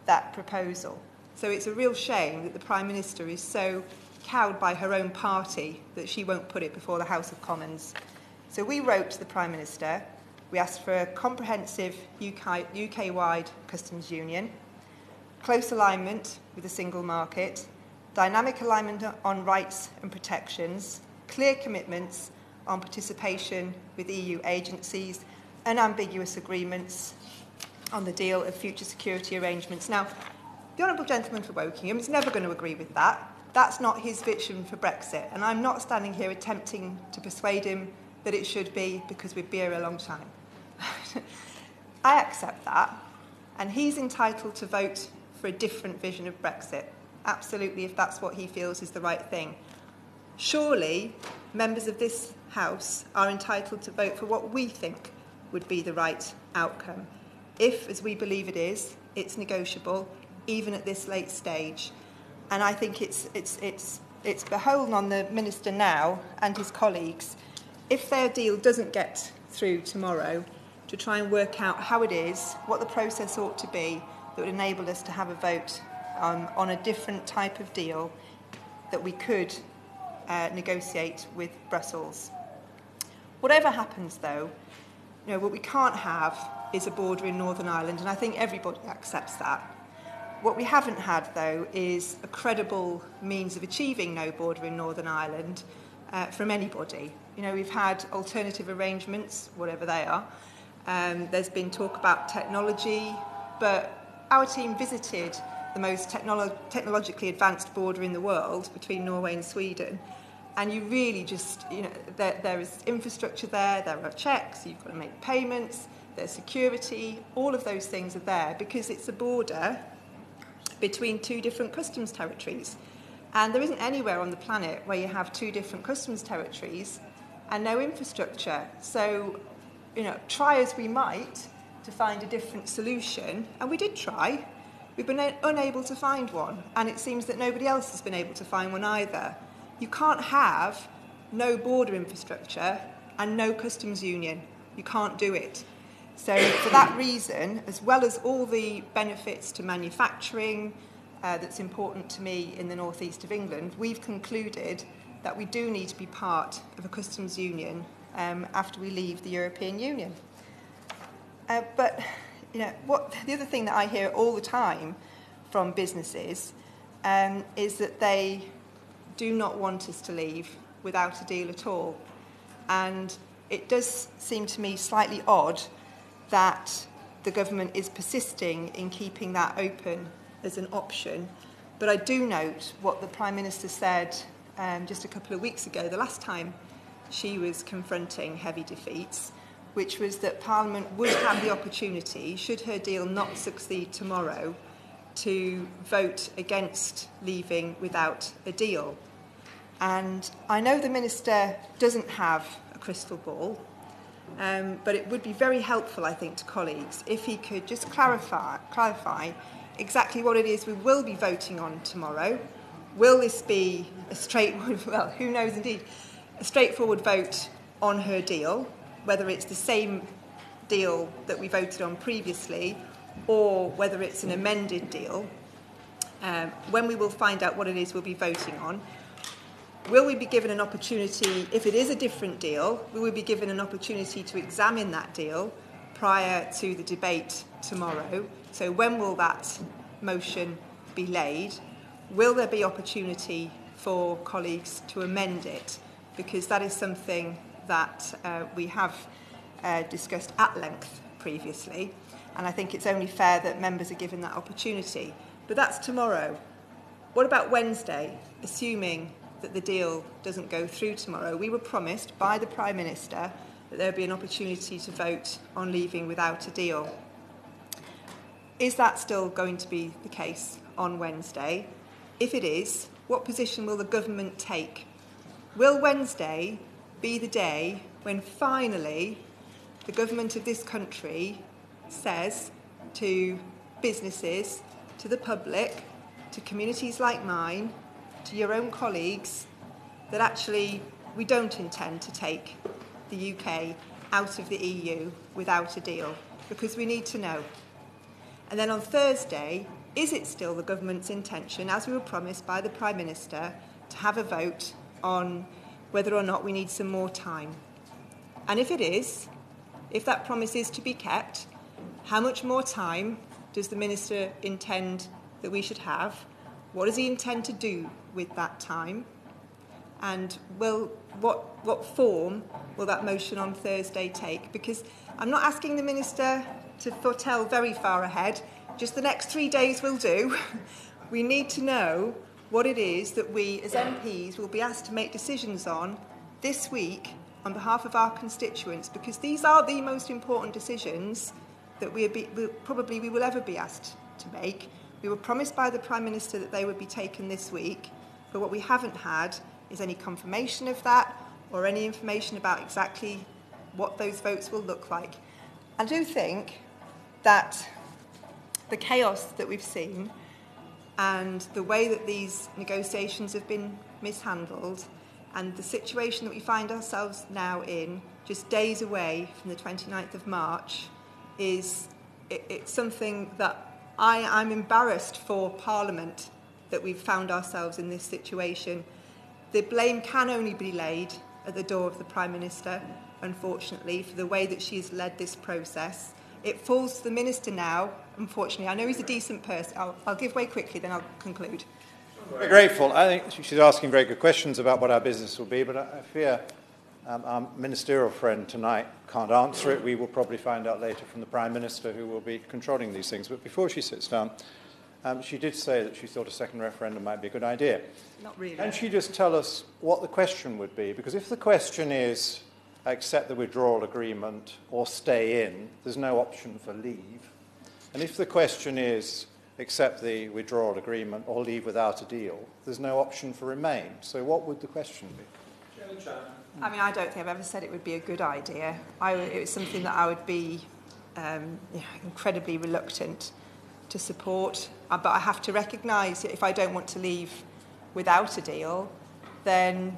that proposal. So it's a real shame that the Prime Minister is so cowed by her own party that she won't put it before the House of Commons. So we wrote to the Prime Minister. We asked for a comprehensive UK-wide customs union, close alignment with the single market, dynamic alignment on rights and protections, clear commitments on participation with EU agencies, and ambiguous agreements on the deal of future security arrangements. Now, the Honourable Gentleman for Wokingham is never going to agree with that. That's not his vision for Brexit, and I'm not standing here attempting to persuade him that it should be, because we've been here a long time. I accept that, and he's entitled to vote for a different vision of Brexit, absolutely, if that's what he feels is the right thing. Surely, members of this House are entitled to vote for what we think would be the right outcome. If, as we believe it is, it's negotiable, even at this late stage. And I think it's beholden on the Minister now and his colleagues, if their deal doesn't get through tomorrow, to try and work out how it is, what the process ought to be that would enable us to have a vote on a different type of deal that we could negotiate with Brussels. Whatever happens, though, what we can't have is a border in Northern Ireland, and I think everybody accepts that. What we haven't had, though, is a credible means of achieving no border in Northern Ireland from anybody. We've had alternative arrangements, whatever they are. There's been talk about technology, but our team visited the most technologically advanced border in the world between Norway and Sweden. And you really just, there is infrastructure there are checks, you've got to make payments, there's security, all of those things are there because it's a border between 2 different customs territories. And there isn't anywhere on the planet where you have 2 different customs territories and no infrastructure. So, try as we might to find a different solution, and we did try, we've been unable to find one, and it seems that nobody else has been able to find one either. You can't have no border infrastructure and no customs union. You can't do it. So for that reason, as well as all the benefits to manufacturing that's important to me in the northeast of England, we've concluded that we do need to be part of a customs union after we leave the European Union. But the other thing that I hear all the time from businesses is that they do not want us to leave without a deal at all. And it does seem to me slightly odd that the government is persisting in keeping that open as an option. But I do note what the Prime Minister said just a couple of weeks ago, the last time she was confronting heavy defeats, which was that Parliament would have the opportunity, should her deal not succeed tomorrow, to vote against leaving without a deal. And I know the Minister doesn't have a crystal ball, but it would be very helpful, I think, to colleagues if he could just clarify exactly what it is we will be voting on tomorrow. Will this be a straightforward, well, who knows indeed, a straightforward vote on her deal, whether it's the same deal that we voted on previously or whether it's an amended deal, when we will find out what it is we'll be voting on. Will we be given an opportunity, if it is a different deal, will we be given an opportunity to examine that deal prior to the debate tomorrow? So when will that motion be laid? Will there be opportunity for colleagues to amend it? Because that is something that we have discussed at length previously, and I think it's only fair that members are given that opportunity. But that's tomorrow. What about Wednesday, assuming that the deal doesn't go through tomorrow? We were promised by the Prime Minister that there would be an opportunity to vote on leaving without a deal. Is that still going to be the case on Wednesday? If it is, what position will the government take? Will Wednesday be the day when finally the government of this country says to businesses, to the public, to communities like mine, to your own colleagues, that actually we don't intend to take the UK out of the EU without a deal? Because we need to know. And then on Thursday, is it still the government's intention, as we were promised by the Prime Minister, to have a vote on whether or not we need some more time? And if it is, if that promise is to be kept, how much more time does the Minister intend that we should have? What does he intend to do with that time? And what form will that motion on Thursday take? Because I'm not asking the Minister to foretell very far ahead, just the next 3 days will do. We need to know what it is that we as MPs will be asked to make decisions on this week on behalf of our constituents, because these are the most important decisions that we will ever be asked to make. We were promised by the Prime Minister that they would be taken this week, but what we haven't had is any confirmation of that or any information about exactly what those votes will look like. I do think that the chaos that we've seen and the way that these negotiations have been mishandled and the situation that we find ourselves now in, just days away from the 29th of March, it's something that I'm embarrassed for Parliament that we've found ourselves in this situation. The blame can only be laid at the door of the Prime Minister, unfortunately, for the way that she has led this process. It falls to the Minister now, unfortunately. I know he's a decent person. I'll give way quickly, then I'll conclude. Very grateful. I think she's asking very good questions about what our business will be, but I fear our ministerial friend tonight can't answer it. We will probably find out later from the Prime Minister, who will be controlling these things. But before she sits down, she did say that she thought a second referendum might be a good idea. Not really. Can she just tell us what the question would be? Because if the question is accept the withdrawal agreement or stay in, there's no option for leave. And if the question is accept the withdrawal agreement or leave without a deal, there's no option for remain. So what would the question be? I mean, I don't think I've ever said it would be a good idea. It was something that I would be incredibly reluctant to support. But I have to recognise that if I don't want to leave without a deal, then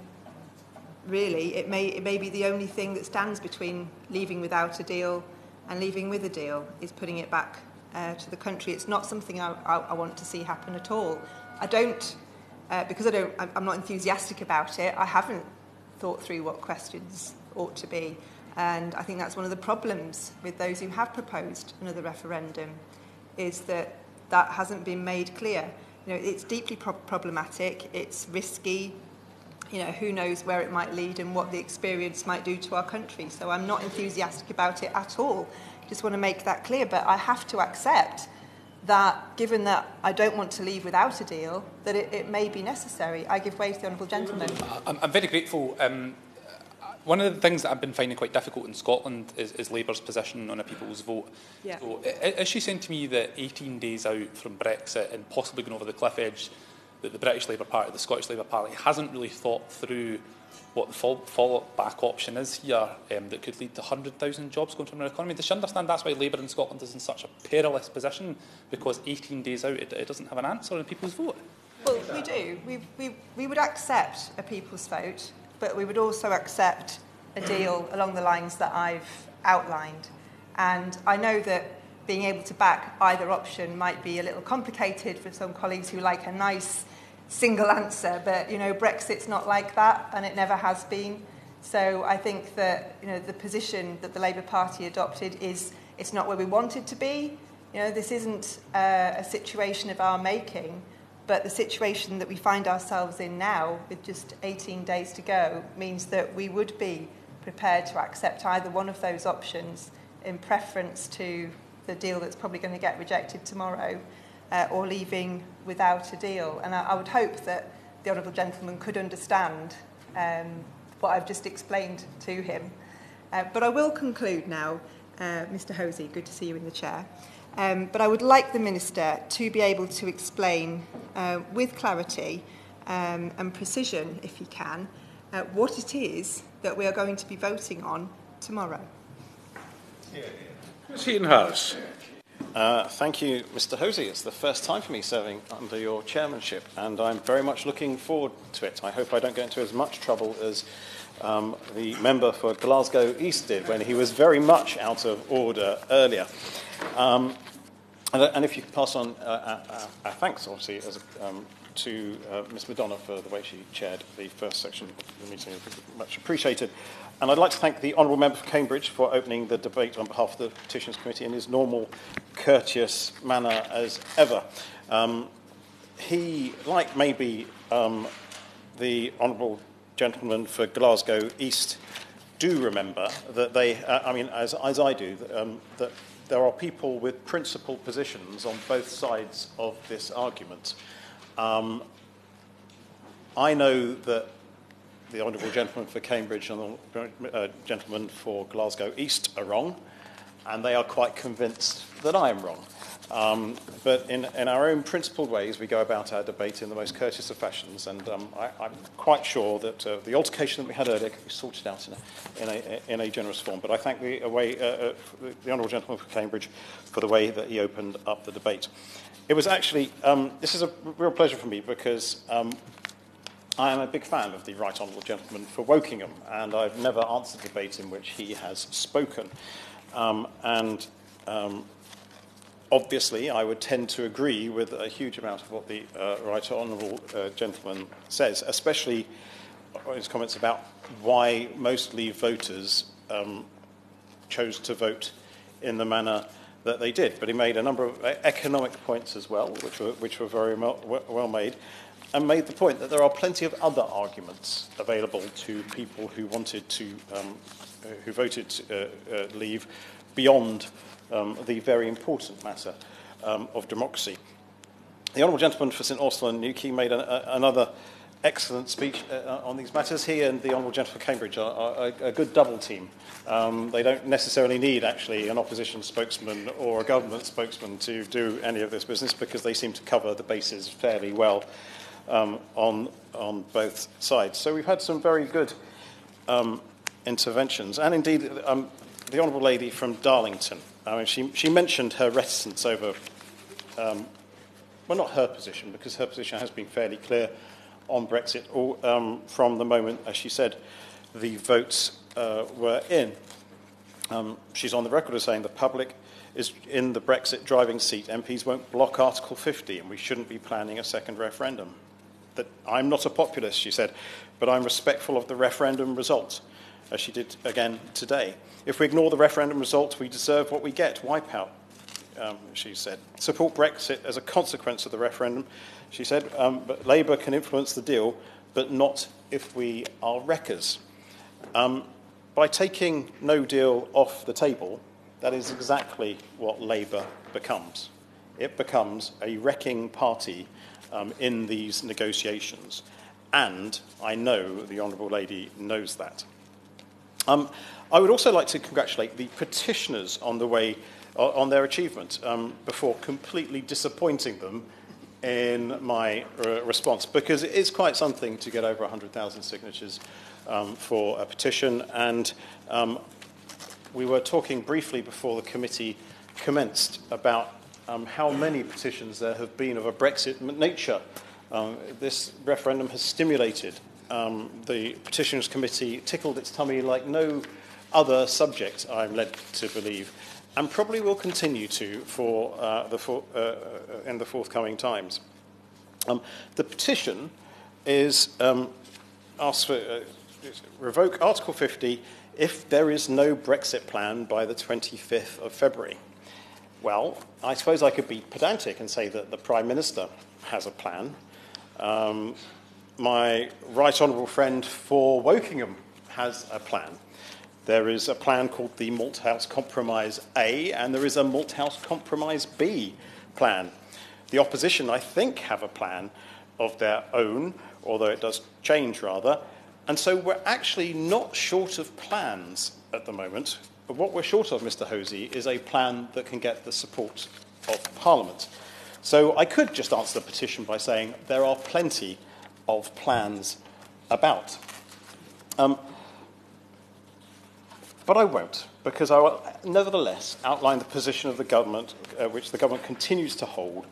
really it may be the only thing that stands between leaving without a deal and leaving with a deal is putting it back to the country. It's not something I want to see happen at all. I don't, because I'm not enthusiastic about it, I haven't thought through what questions ought to be. And I think that's one of the problems with those who have proposed another referendum, is that that hasn't been made clear. You know, it's deeply problematic, it's risky, you know, who knows where it might lead and what the experience might do to our country. So I'm not enthusiastic about it at all. Just want to make that clear. But I have to accept that, given that I don't want to leave without a deal, that it may be necessary. I give way to the honourable gentleman. I'm very grateful. One of the things that I've been finding quite difficult in Scotland is Labour's position on a people's vote. Yeah. So, is she saying to me that 18 days out from Brexit and possibly going over the cliff edge, that the British Labour Party, the Scottish Labour Party, hasn't really thought through what the fallback option is here that could lead to 100,000 jobs going from our economy? Does she understand that's why Labour in Scotland is in such a perilous position, because 18 days out it doesn't have an answer on people's vote? Well, we do. We would accept a people's vote, but we would also accept a deal along the lines that I've outlined. And I know that being able to back either option might be a little complicated for some colleagues who like a nice single answer, but you know, Brexit's not like that, and it never has been. So I think that, you know, the position that the Labour Party adopted is, it's not where we wanted to be. You know, this isn't a situation of our making, but the situation that we find ourselves in now, with just 18 days to go, means that we would be prepared to accept either one of those options in preference to the deal that's probably going to get rejected tomorrow, or leaving without a deal. And I would hope that the honourable gentleman could understand what I've just explained to him. But I will conclude now, Mr Hosey, good to see you in the chair. But I would like the Minister to be able to explain with clarity and precision, if he can, what it is that we are going to be voting on tomorrow. Ms Heaton-Harris. Thank you, Mr Hosey. It's the first time for me serving under your chairmanship, and I'm very much looking forward to it. I hope I don't get into as much trouble as the member for Glasgow East did when he was very much out of order earlier. And if you could pass on our thanks, obviously, to Ms Madonna for the way she chaired the first section of the meeting. Much appreciated. And I'd like to thank the Honourable Member for Cambridge for opening the debate on behalf of the Petitions Committee in his normal, courteous manner as ever. He, like maybe the Honourable Gentleman for Glasgow East, do remember that they, as I do, that there are people with principled positions on both sides of this argument. I know that the Honourable Gentleman for Cambridge and the Gentleman for Glasgow East are wrong, and they are quite convinced that I am wrong. But in our own principled ways, we go about our debate in the most courteous of fashions, and I'm quite sure that the altercation that we had earlier can be sorted out in a generous form. But I thank the Honourable Gentleman for Cambridge for the way that he opened up the debate. It was actually, this is a real pleasure for me because I am a big fan of the Right Honourable Gentleman for Wokingham, and I've never answered a debate in which he has spoken. Obviously, I would tend to agree with a huge amount of what the Right Honourable Gentleman says, especially his comments about why most Leave voters chose to vote in the manner that they did. But he made a number of economic points as well, which were very well made, and made the point that there are plenty of other arguments available to people who wanted to, who voted Leave beyond the very important matter of democracy. The Honourable Gentleman for St Austell and Newquay made another excellent speech on these matters. He and the Honourable Gentleman for Cambridge are a good double team. They don't necessarily need, actually, an opposition spokesman or a government spokesman to do any of this business because they seem to cover the bases fairly well on both sides. So we've had some very good interventions. And indeed, the Honourable Lady from Darlington, she mentioned her reticence over, well, not her position, because her position has been fairly clear on Brexit from the moment, as she said, the votes were in. She's on the record as saying the public is in the Brexit driving seat. MPs won't block Article 50, and we shouldn't be planning a second referendum. That I'm not a populist, she said, but I'm respectful of the referendum result, as she did again today. If we ignore the referendum result, we deserve what we get, wipeout, she said. Support Brexit as a consequence of the referendum, she said, but Labour can influence the deal, but not if we are wreckers. By taking no deal off the table, that is exactly what Labour becomes. It becomes a wrecking party in these negotiations. And I know the Honourable Lady knows that. I would also like to congratulate the petitioners on the way on their achievement before completely disappointing them in my response, because it is quite something to get over 100,000 signatures for a petition. And we were talking briefly before the committee commenced about how many petitions there have been of a Brexit nature. This referendum has stimulated the Petitions Committee, tickled its tummy like no other subject, I'm led to believe, and probably will continue to in the forthcoming times. The petition is asked for revoke Article 50 if there is no Brexit plan by the 25th of February. Well, I suppose I could be pedantic and say that the Prime Minister has a plan. My right honourable friend for Wokingham has a plan. There is a plan called the Malthouse Compromise A, and there is a Malthouse Compromise B plan. The opposition, I think, have a plan of their own, although it does change rather. And so we're actually not short of plans at the moment. But what we're short of, Mr. Hosey, is a plan that can get the support of Parliament. So I could just answer the petition by saying there are plenty of plans about. But I won't, because I will nevertheless outline the position of the government, which the government continues to hold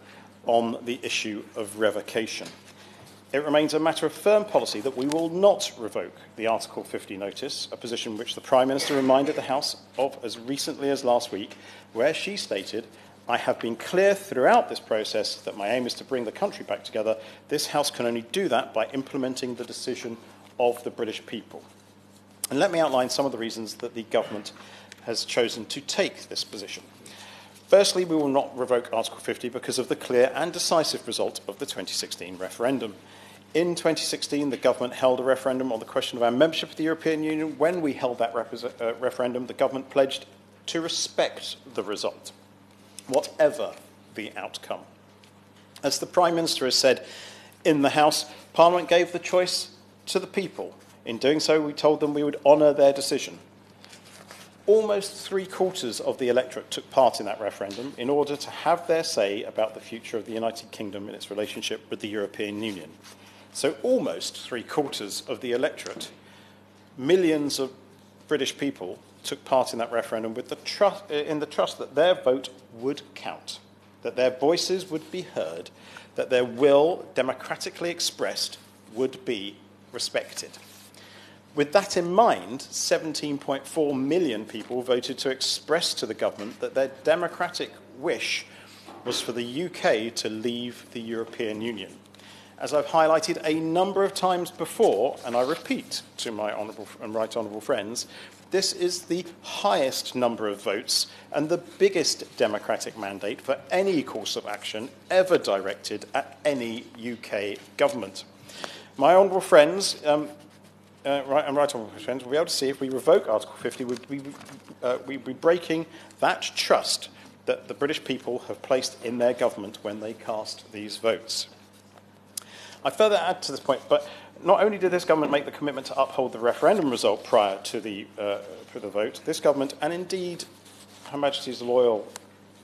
on the issue of revocation. It remains a matter of firm policy that we will not revoke the Article 50 notice, a position which the Prime Minister reminded the House of as recently as last week, where she stated, "I have been clear throughout this process that my aim is to bring the country back together. This House can only do that by implementing the decision of the British people." And let me outline some of the reasons that the government has chosen to take this position. Firstly, we will not revoke Article 50 because of the clear and decisive result of the 2016 referendum. In 2016, the government held a referendum on the question of our membership of the European Union. When we held that referendum, the government pledged to respect the result, whatever the outcome. As the Prime Minister has said in the House, Parliament gave the choice to the people. In doing so, we told them we would honour their decision. Almost 3/4 of the electorate took part in that referendum in order to have their say about the future of the United Kingdom in its relationship with the European Union. So almost 3/4 of the electorate, millions of British people, took part in that referendum with in the trust that their vote would count, that their voices would be heard, that their will, democratically expressed, would be respected. With that in mind, 17.4 million people voted to express to the government that their democratic wish was for the UK to leave the European Union. As I've highlighted a number of times before, and I repeat to my honourable and right honourable friends, this is the highest number of votes and the biggest democratic mandate for any course of action ever directed at any UK government. My honourable friends, right honourable friends, will be able to see if we revoke Article 50, we'd be breaking that trust that the British people have placed in their government when they cast these votes. I further add to this point, but not only did this government make the commitment to uphold the referendum result prior to the vote, this government, and indeed Her Majesty's loyal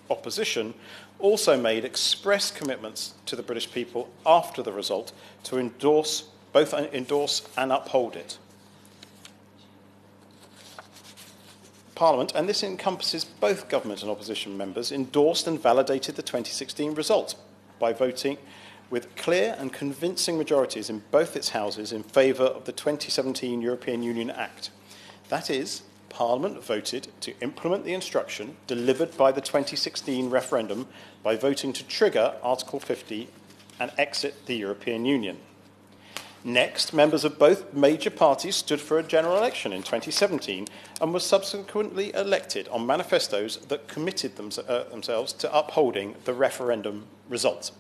opposition, also made express commitments to the British people after the result to both endorse and uphold it. Parliament, and this encompasses both government and opposition members, endorsed and validated the 2016 result by voting with clear and convincing majorities in both its houses in favour of the 2017 European Union Act. That is, Parliament voted to implement the instruction delivered by the 2016 referendum by voting to trigger Article 50 and exit the European Union. Next, members of both major parties stood for a general election in 2017 and were subsequently elected on manifestos that committed themselves to upholding the referendum result.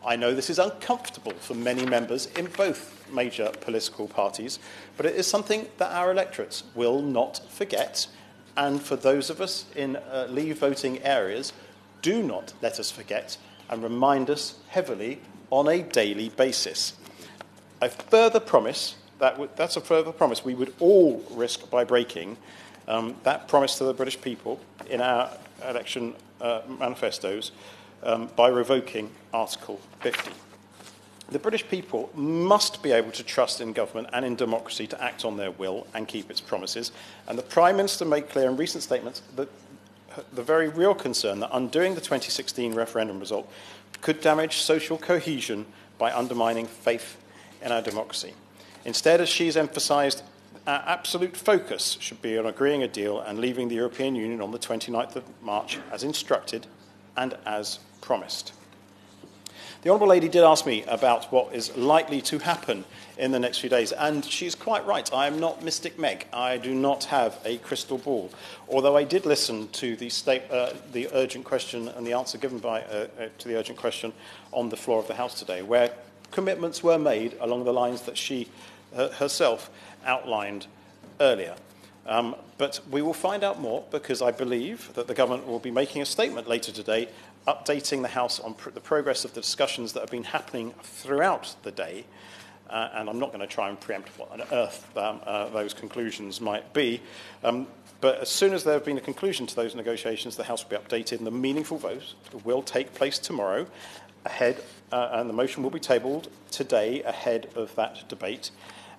I know this is uncomfortable for many members in both major political parties, but it is something that our electorates will not forget, and for those of us in leave voting areas, do not let us forget and remind us heavily on a daily basis. That's a further promise we would all risk by breaking, that promise to the British people in our election manifestos, by revoking Article 50. The British people must be able to trust in government and in democracy to act on their will and keep its promises, and the Prime Minister made clear in recent statements that the very real concern that undoing the 2016 referendum result could damage social cohesion by undermining faith in our democracy. Instead, as she's emphasised, our absolute focus should be on agreeing a deal and leaving the European Union on the 29th of March as instructed and as promised. The Honourable Lady did ask me about what is likely to happen in the next few days, and she's quite right. I am not Mystic Meg. I do not have a crystal ball, although I did listen to the urgent question and the answer given to the urgent question on the floor of the House today, where commitments were made along the lines that she herself outlined earlier. But we will find out more, because I believe that the government will be making a statement later today updating the House on the progress of the discussions that have been happening throughout the day. and I'm not going to try and preempt what on earth those conclusions might be. But as soon as there have been a conclusion to those negotiations, the House will be updated, and the meaningful vote will take place tomorrow, and the motion will be tabled today ahead of that debate.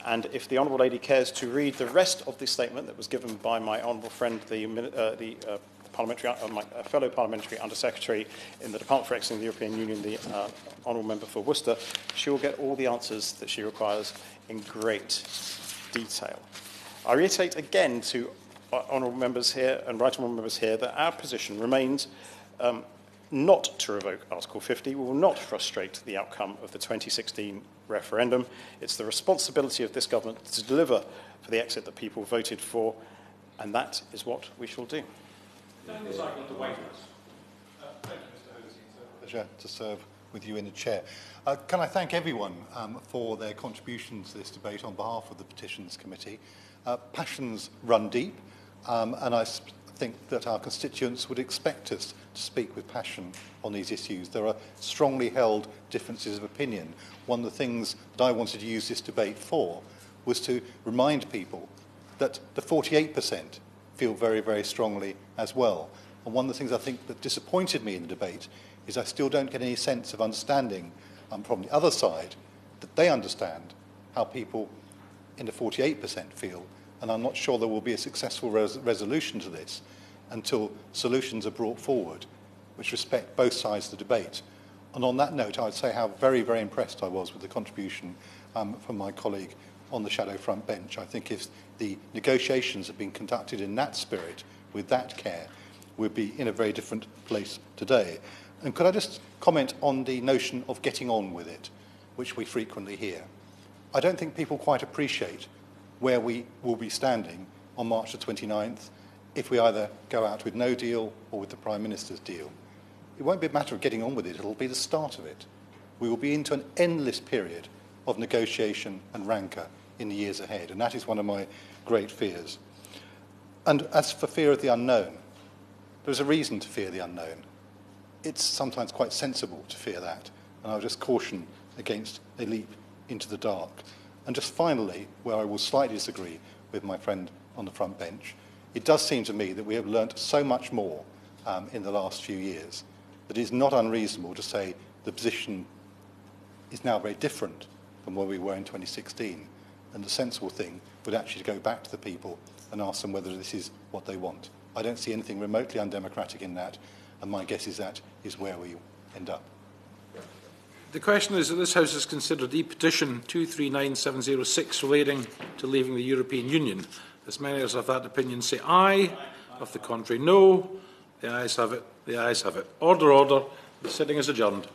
And if the Honourable Lady cares to read the rest of the statement that was given by my honourable friend, my fellow parliamentary Under-Secretary in the Department for Excellence in the European Union, the Honourable Member for Worcester, she will get all the answers that she requires in great detail. I reiterate again to honourable members here and right honourable members here that our position remains not to revoke Article 50. We will not frustrate the outcome of the 2016 referendum. It's the responsibility of this government to deliver for the exit that people voted for, and that is what we shall do. Daniel Zeichner to White House. Thank you, Mr. Hosey. It's a pleasure to serve with you in the chair. Can I thank everyone for their contributions to this debate on behalf of the Petitions Committee. Passions run deep, and I think that our constituents would expect us to speak with passion on these issues. There are strongly held differences of opinion. One of the things that I wanted to use this debate for was to remind people that the 48% feel very, very strongly as well. And one of the things I think that disappointed me in the debate is I still don't get any sense of understanding from the other side that they understand how people in the 48% feel, and I'm not sure there will be a successful resolution to this until solutions are brought forward which respect both sides of the debate. And on that note, I would say how very, very impressed I was with the contribution from my colleague on the shadow front bench. I think if the negotiations had been conducted in that spirit, with that care, we'd be in a very different place today. And could I just comment on the notion of getting on with it, which we frequently hear? I don't think people quite appreciate where we will be standing on March the 29th if we either go out with no deal or with the Prime Minister's deal. It won't be a matter of getting on with it, it'll be the start of it. We will be into an endless period of negotiation and rancour in the years ahead, and that is one of my great fears. And as for fear of the unknown, there's a reason to fear the unknown. It's sometimes quite sensible to fear that, and I'll just caution against a leap into the dark. And just finally, where I will slightly disagree with my friend on the front bench, it does seem to me that we have learnt so much more in the last few years that it is not unreasonable to say the position is now very different from where we were in 2016, and the sensible thing would actually go back to the people and ask them whether this is what they want. I don't see anything remotely undemocratic in that, and my guess is that is where we end up. The question is that this House has considered e-petition 239706 relating to leaving the European Union. As many as of that opinion say aye, of the contrary no. The ayes have it. The ayes have it. Order, order. The sitting is adjourned.